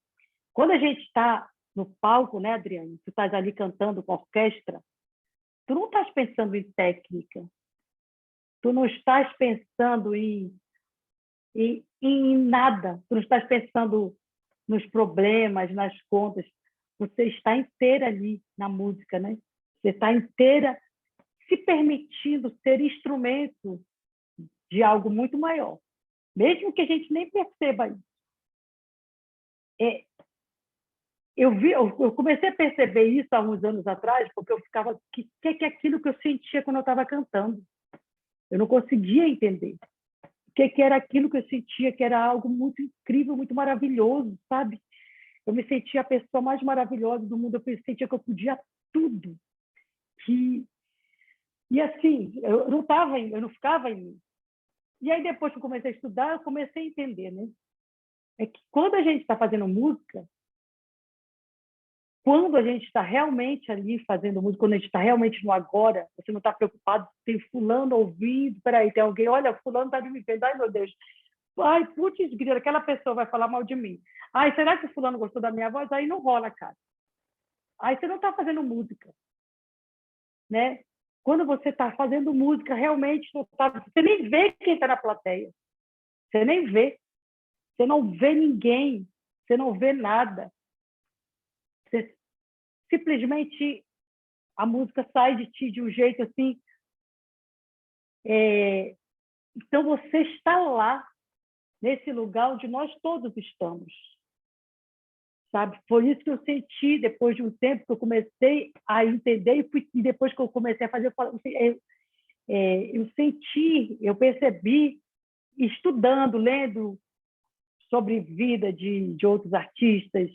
Quando a gente está no palco, né, Adriane? Tu estás ali cantando com a orquestra, tu não estás pensando em técnica, tu não estás pensando em nada, tu não estás pensando nos problemas, nas contas, você está inteira ali na música, né? Você está inteira se permitindo ser instrumento de algo muito maior, mesmo que a gente nem perceba isso. Eu comecei a perceber isso há uns anos atrás, porque eu ficava, que é aquilo que eu sentia quando eu estava cantando? Eu não conseguia entender. O que era aquilo que eu sentia, que era algo muito incrível, muito maravilhoso, sabe? Eu me sentia a pessoa mais maravilhosa do mundo, eu sentia que eu podia tudo. E assim, eu não ficava em mim. E aí, depois que eu comecei a estudar, eu comecei a entender, né? É que quando a gente está fazendo música, quando a gente está realmente ali fazendo música, quando a gente está realmente no agora, você não está preocupado, tem fulano ouvindo, peraí, tem alguém, olha, fulano está me vendo, ai meu Deus, ai, putz, grila, aquela pessoa vai falar mal de mim. Ai, será que o fulano gostou da minha voz? Aí não rola, cara. Aí você não está fazendo música, né? Quando você está fazendo música, realmente você nem vê quem está na plateia. Você nem vê. Você não vê ninguém. Você não vê nada. Você simplesmente a música sai de ti de um jeito assim. Então você está lá, nesse lugar onde nós todos estamos. Sabe? Foi isso que eu senti depois de um tempo que eu comecei a entender e depois que eu comecei a fazer, eu senti, eu percebi, estudando, lendo sobre vida de outros artistas,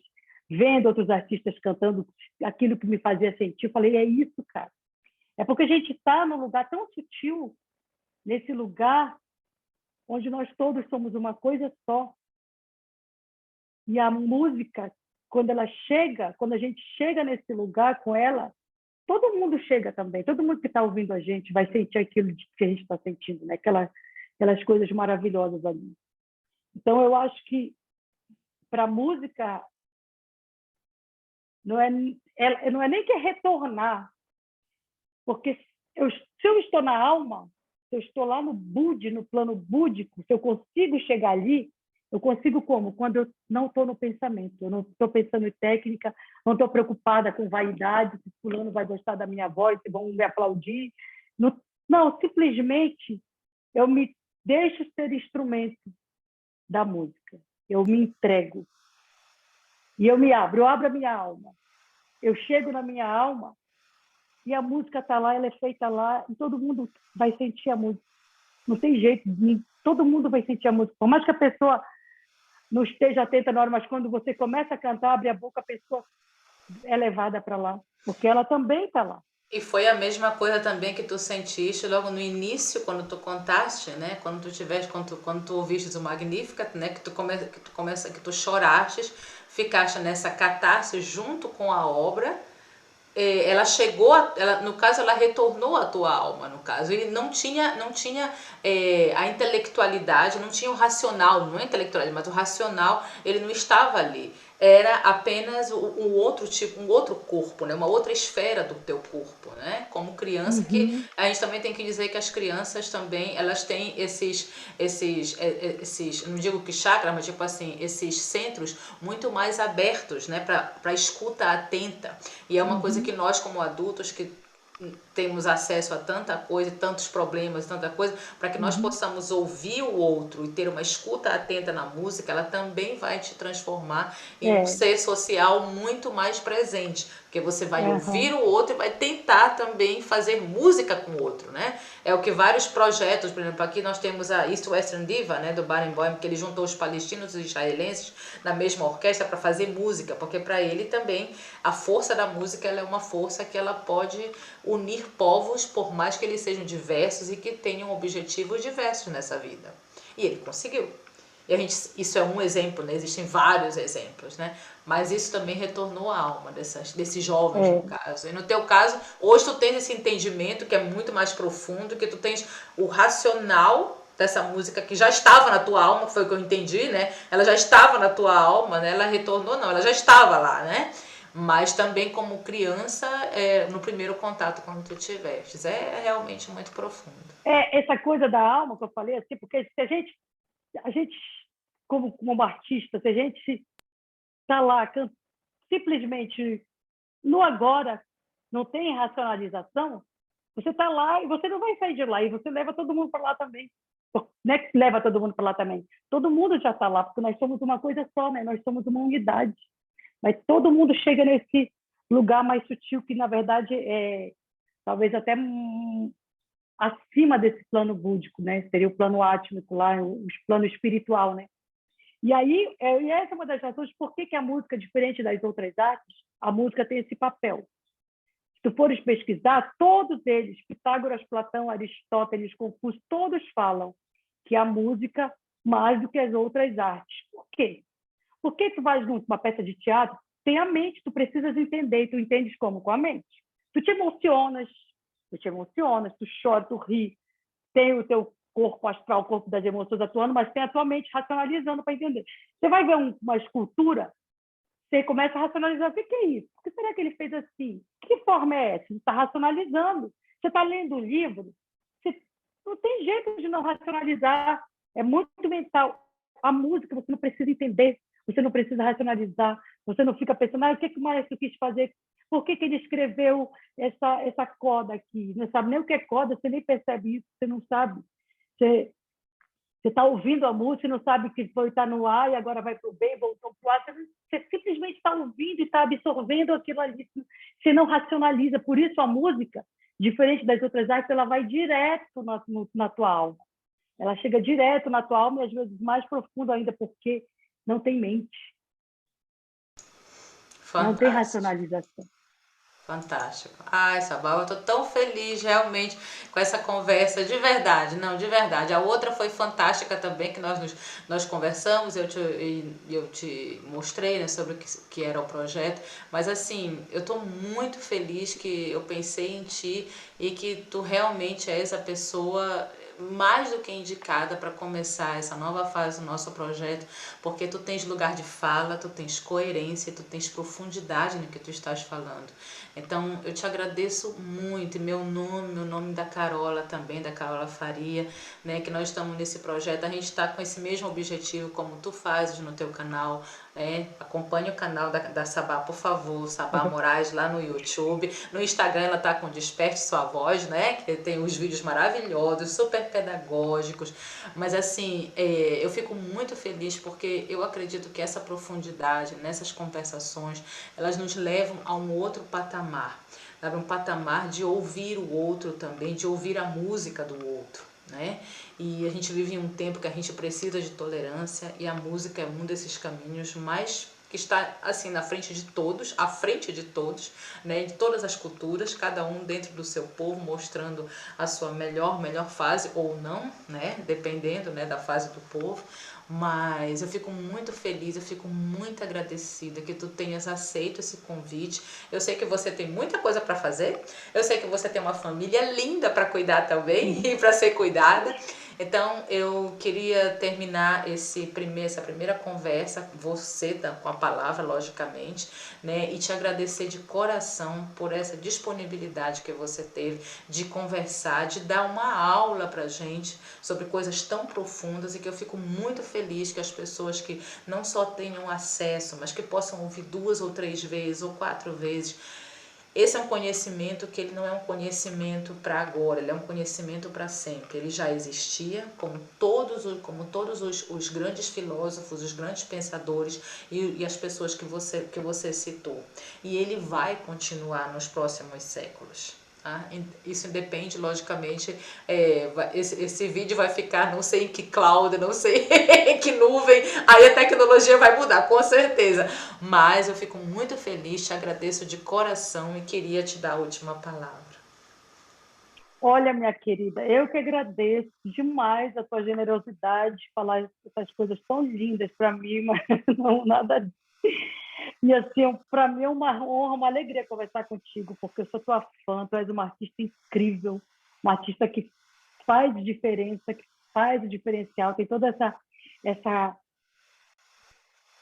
vendo outros artistas cantando aquilo que me fazia sentir, eu falei, é isso, cara. É porque a gente está num lugar tão sutil, nesse lugar onde nós todos somos uma coisa só. E a música, quando a gente chega nesse lugar com ela, todo mundo chega também, todo mundo que está ouvindo a gente vai sentir aquilo que a gente está sentindo, né? Aquelas coisas maravilhosas ali. Então, eu acho que para a música não é nem que retornar, porque se eu estou na alma, se eu estou lá no Bud, no plano búdico, se eu consigo chegar ali, eu consigo como? Quando eu não estou no pensamento, eu não estou pensando em técnica, não estou preocupada com vaidade, se fulano vai gostar da minha voz, se vão me aplaudir. Não, simplesmente eu me deixo ser instrumento da música. Eu me entrego. E eu abro a minha alma. Eu chego na minha alma e a música está lá, ela é feita lá, e todo mundo vai sentir a música. Não tem jeito, todo mundo vai sentir a música. Por mais que a pessoa não esteja atenta na hora, mas quando você começa a cantar, abre a boca, a pessoa é levada para lá, porque ela também está lá. E foi a mesma coisa também que tu sentiste logo no início, quando tu contaste, né? Quando tu ouviste o Magnificat, né? Que tu choraste, ficaste nessa catarse junto com a obra. Ela chegou, no caso, ela retornou à tua alma, no caso. Ele não tinha a intelectualidade, não tinha o racional, não é intelectualidade, mas o racional, ele não estava ali. Era apenas um outro corpo, né? Uma outra esfera do teu corpo, né? Como criança, que a gente também tem que dizer que as crianças também, elas têm esses não digo que chakras, mas tipo assim, esses centros muito mais abertos, né? Para escuta atenta. E é uma coisa que nós, como adultos, que temos acesso a tanta coisa, tantos problemas, tanta coisa, para que nós possamos ouvir o outro e ter uma escuta atenta na música, ela também vai te transformar em um ser social muito mais presente. Porque você vai Aham. ouvir o outro e vai tentar também fazer música com o outro, né? É o que vários projetos, por exemplo, aqui nós temos a East Western Diva, né, do Barenboim, que ele juntou os palestinos e os israelenses na mesma orquestra para fazer música, porque para ele também a força da música ela é uma força que ela pode unir povos, por mais que eles sejam diversos e que tenham objetivos diversos nessa vida. E ele conseguiu. E a gente, isso é um exemplo, né? Existem vários exemplos, né? Mas isso também retornou a alma desses jovens, no É, caso. E no teu caso, hoje tu tens esse entendimento que é muito mais profundo, que tu tens o racional dessa música que já estava na tua alma, que foi o que eu entendi, né? Ela já estava na tua alma, né? Ela retornou, não, ela já estava lá, né? Mas também como criança, no primeiro contato quando tu tiveste. É realmente muito profundo. essa coisa da alma que eu falei, assim, porque se a gente como artista, se a gente está lá simplesmente no agora, não tem racionalização, você está lá e você não vai sair de lá, e você leva todo mundo para lá também. Não é que leva todo mundo para lá também. Todo mundo já está lá, porque nós somos uma coisa só, né? Nós somos uma unidade. Mas todo mundo chega nesse lugar mais sutil, que na verdade é talvez até acima desse plano búdico, né? Seria o plano átmico lá, o plano espiritual, né? E aí, e essa é uma das razões por que a música, diferente das outras artes, a música tem esse papel. Se tu fores pesquisar, todos eles, Pitágoras, Platão, Aristóteles, Confúcio, todos falam que a música mais do que as outras artes. Por quê? Porque tu vais numa peça de teatro, tem a mente, tu precisas entender, e tu entendes como? Com a mente. Tu te emocionas, tu chora, tu ri, tem o teu corpo astral, o corpo das emoções atuando, mas tem a tua mente racionalizando para entender. Você vai ver uma escultura, você começa a racionalizar, o que é isso? Por que será que ele fez assim? Que forma é essa? Você está racionalizando. Você está lendo um livro, você não tem jeito de não racionalizar. É muito mental. A música você não precisa entender, você não precisa racionalizar, você não fica pensando, o que o maestro quis fazer? Por que ele escreveu essa coda aqui? Não sabe nem o que é coda, você nem percebe isso, você não sabe. Você está ouvindo a música, não sabe que foi estar no ar e agora vai para o B, voltou para o A. Você simplesmente está ouvindo e está absorvendo aquilo ali. Você não racionaliza. Por isso a música, diferente das outras artes, ela vai direto na tua alma. Ela chega direto na tua alma e às vezes mais profundo ainda, porque não tem mente, não tem Fantástico. racionalização. Fantástico. Ai, Sabal, eu tô tão feliz realmente com essa conversa, de verdade, não, de verdade. A outra foi fantástica também, que nós conversamos, eu te mostrei, né, sobre o que era o projeto, mas assim, eu tô muito feliz que eu pensei em ti e que tu realmente és a pessoa mais do que indicada para começar essa nova fase do nosso projeto, porque tu tens lugar de fala, tu tens coerência, tu tens profundidade no que tu estás falando. Então eu te agradeço muito, e meu nome da Carola também, da Carola Faria, né, que nós estamos nesse projeto, a gente está com esse mesmo objetivo como tu fazes no teu canal, né? Acompanhe o canal da Sabá, por favor, Sabá Moraes lá no YouTube. No Instagram ela tá com Desperte Sua Voz, né? Que tem os vídeos maravilhosos, super pedagógicos. Mas assim, eu fico muito feliz porque eu acredito que essa profundidade nessas conversações, elas nos levam a um outro patamar. Sabe? Um patamar de ouvir o outro também, de ouvir a música do outro, né? E a gente vive em um tempo que a gente precisa de tolerância e a música é um desses caminhos mais que está assim na frente de todos, à frente de todos, né, de todas as culturas, cada um dentro do seu povo mostrando a sua melhor fase ou não, né, dependendo, né, da fase do povo. Mas eu fico muito feliz, eu fico muito agradecida que tu tenhas aceito esse convite. Eu sei que você tem muita coisa para fazer, eu sei que você tem uma família linda para cuidar também e para ser cuidada. Então eu queria terminar essa primeira conversa, você com a palavra, logicamente, né, e te agradecer de coração por essa disponibilidade que você teve de conversar, de dar uma aula pra gente sobre coisas tão profundas, e que eu fico muito feliz que as pessoas que não só tenham acesso, mas que possam ouvir 2 ou 3 vezes ou 4 vezes, Esse é um conhecimento que ele não é um conhecimento para agora, ele é um conhecimento para sempre. Ele já existia, como todos os grandes filósofos, os grandes pensadores e as pessoas que você citou. E ele vai continuar nos próximos séculos. Tá? Isso depende, logicamente, esse vídeo vai ficar não sei em que cloud, não sei em que nuvem, aí a tecnologia vai mudar, com certeza. Mas eu fico muito feliz, te agradeço de coração e queria te dar a última palavra. Olha, minha querida, eu que agradeço demais a tua generosidade de falar essas coisas tão lindas para mim, mas não nada. E assim, para mim é uma honra, uma alegria conversar contigo, porque eu sou tua fã, tu és uma artista incrível, uma artista que faz diferença, que faz o diferencial, tem toda essa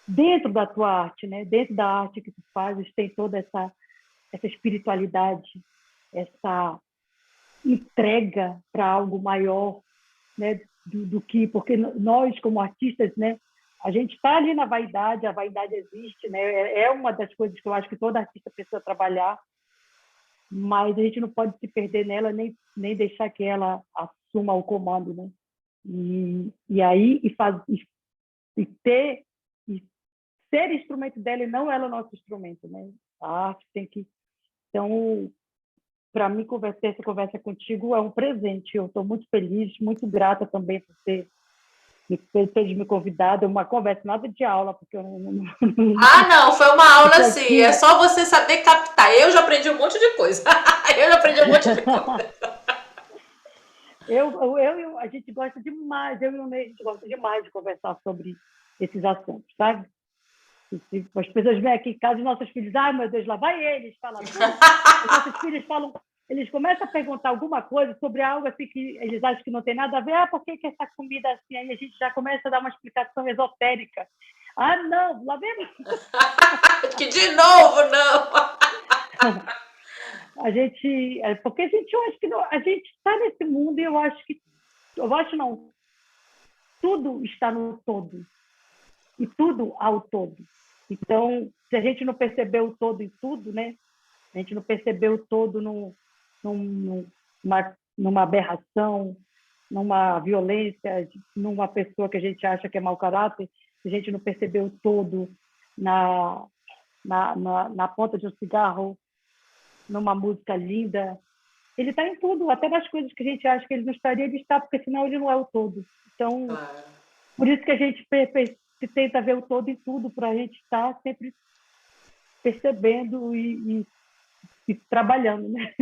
dentro da tua arte, né? Dentro da arte que tu fazes, tem toda essa espiritualidade, essa entrega para algo maior, né? Do que, porque nós como artistas, né? A gente está ali na vaidade, a vaidade existe, né? É uma das coisas que eu acho que todo artista precisa trabalhar, mas a gente não pode se perder nela, nem deixar que ela assuma o comando, né? E aí, e ter, e ser instrumento dela e não ela o nosso instrumento, né? A arte tem que... Então, para mim, essa conversa contigo é um presente. Eu estou muito feliz, muito grata também por ter me convidado. É uma conversa, nada de aula, porque eu Ah, não, foi uma aula sim. É aqui. só você saber captar. Eu já aprendi um monte de coisa. Eu já aprendi um monte de coisa. A gente gosta demais, eu e o Ney, a gente gosta demais de conversar sobre esses assuntos, sabe? As pessoas vêm aqui em casa e nossos filhos, ai meu Deus, lá vai eles, falam tudo. Os nossos filhos falam, eles começam a perguntar alguma coisa sobre algo assim que eles acham que não tem nada a ver. Ah, por que essa comida assim? Aí a gente já começa a dar uma explicação esotérica. Ah, não, lá vem. Que de novo, não. A gente, porque a gente, eu acho que não, a gente está nesse mundo e eu acho não, tudo está no todo e tudo ao todo. Então, se a gente não percebeu o todo em tudo, né? A gente não percebeu o todo numa aberração, numa violência, numa pessoa que a gente acha que é mau caráter, se a gente não percebeu o todo na ponta de um cigarro, numa música linda, ele está em tudo, até nas coisas que a gente acha que ele não estaria, ele está, porque senão ele não é o todo. Então, Claro. por isso que a gente tenta ver o todo em tudo, para a gente estar sempre percebendo e trabalhando, né?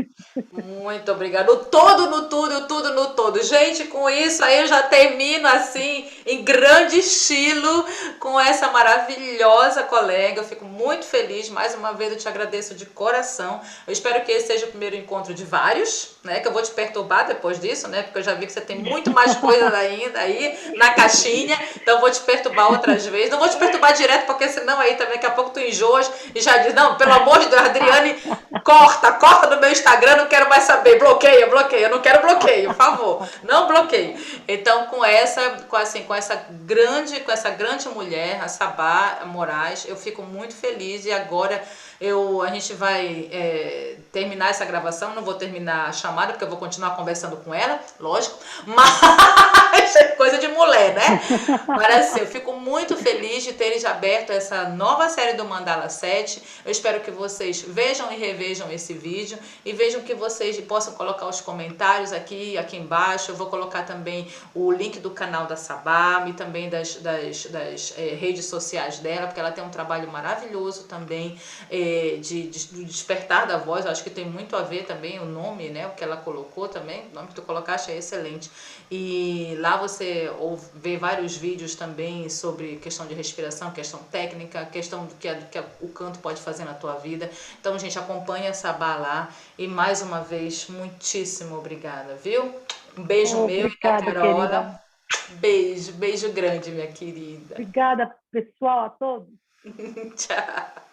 Muito obrigada. O todo no tudo, o tudo no todo. Gente, com isso aí eu já termino assim, em grande estilo, com essa maravilhosa colega. Eu fico muito feliz. Mais uma vez eu te agradeço de coração. Eu espero que esse seja o primeiro encontro de vários, né? Que eu vou te perturbar depois disso, né? Porque eu já vi que você tem muito mais coisas ainda aí na caixinha. Então eu vou te perturbar outras vezes. Não vou te perturbar direto, porque senão aí também daqui a pouco tu enjoas e já diz, não, pelo amor de Deus, Adriane, corta do meu Instagram, não quero mais saber, bloqueia, eu não quero bloqueio, por favor, não bloqueie. Então, com essa grande mulher, a Sabá Moraes, eu fico muito feliz e agora a gente vai terminar essa gravação, não vou terminar a chamada, porque eu vou continuar conversando com ela, lógico, mas é coisa de mulher, né? Mas assim, eu fico muito feliz de terem já aberto essa nova série do Mandala 7. Eu espero que vocês vejam e revejam esse vídeo e vejam que vocês possam colocar os comentários aqui embaixo. Eu vou colocar também o link do canal da Sabá e também das redes sociais dela, porque ela tem um trabalho maravilhoso também de despertar da voz. Eu acho que tem muito a ver também o nome, né, o que ela colocou também, o nome que tu colocaste é excelente. E lá você vê vários vídeos também sobre questão de respiração, questão técnica, questão do que o canto pode fazer na tua vida. Então, gente, acompanha a Sabá lá. E mais uma vez, muitíssimo obrigada, viu? Um beijo meu e da Obrigada, Carola. querida. Beijo grande, minha querida. Obrigada, pessoal, a todos. Tchau.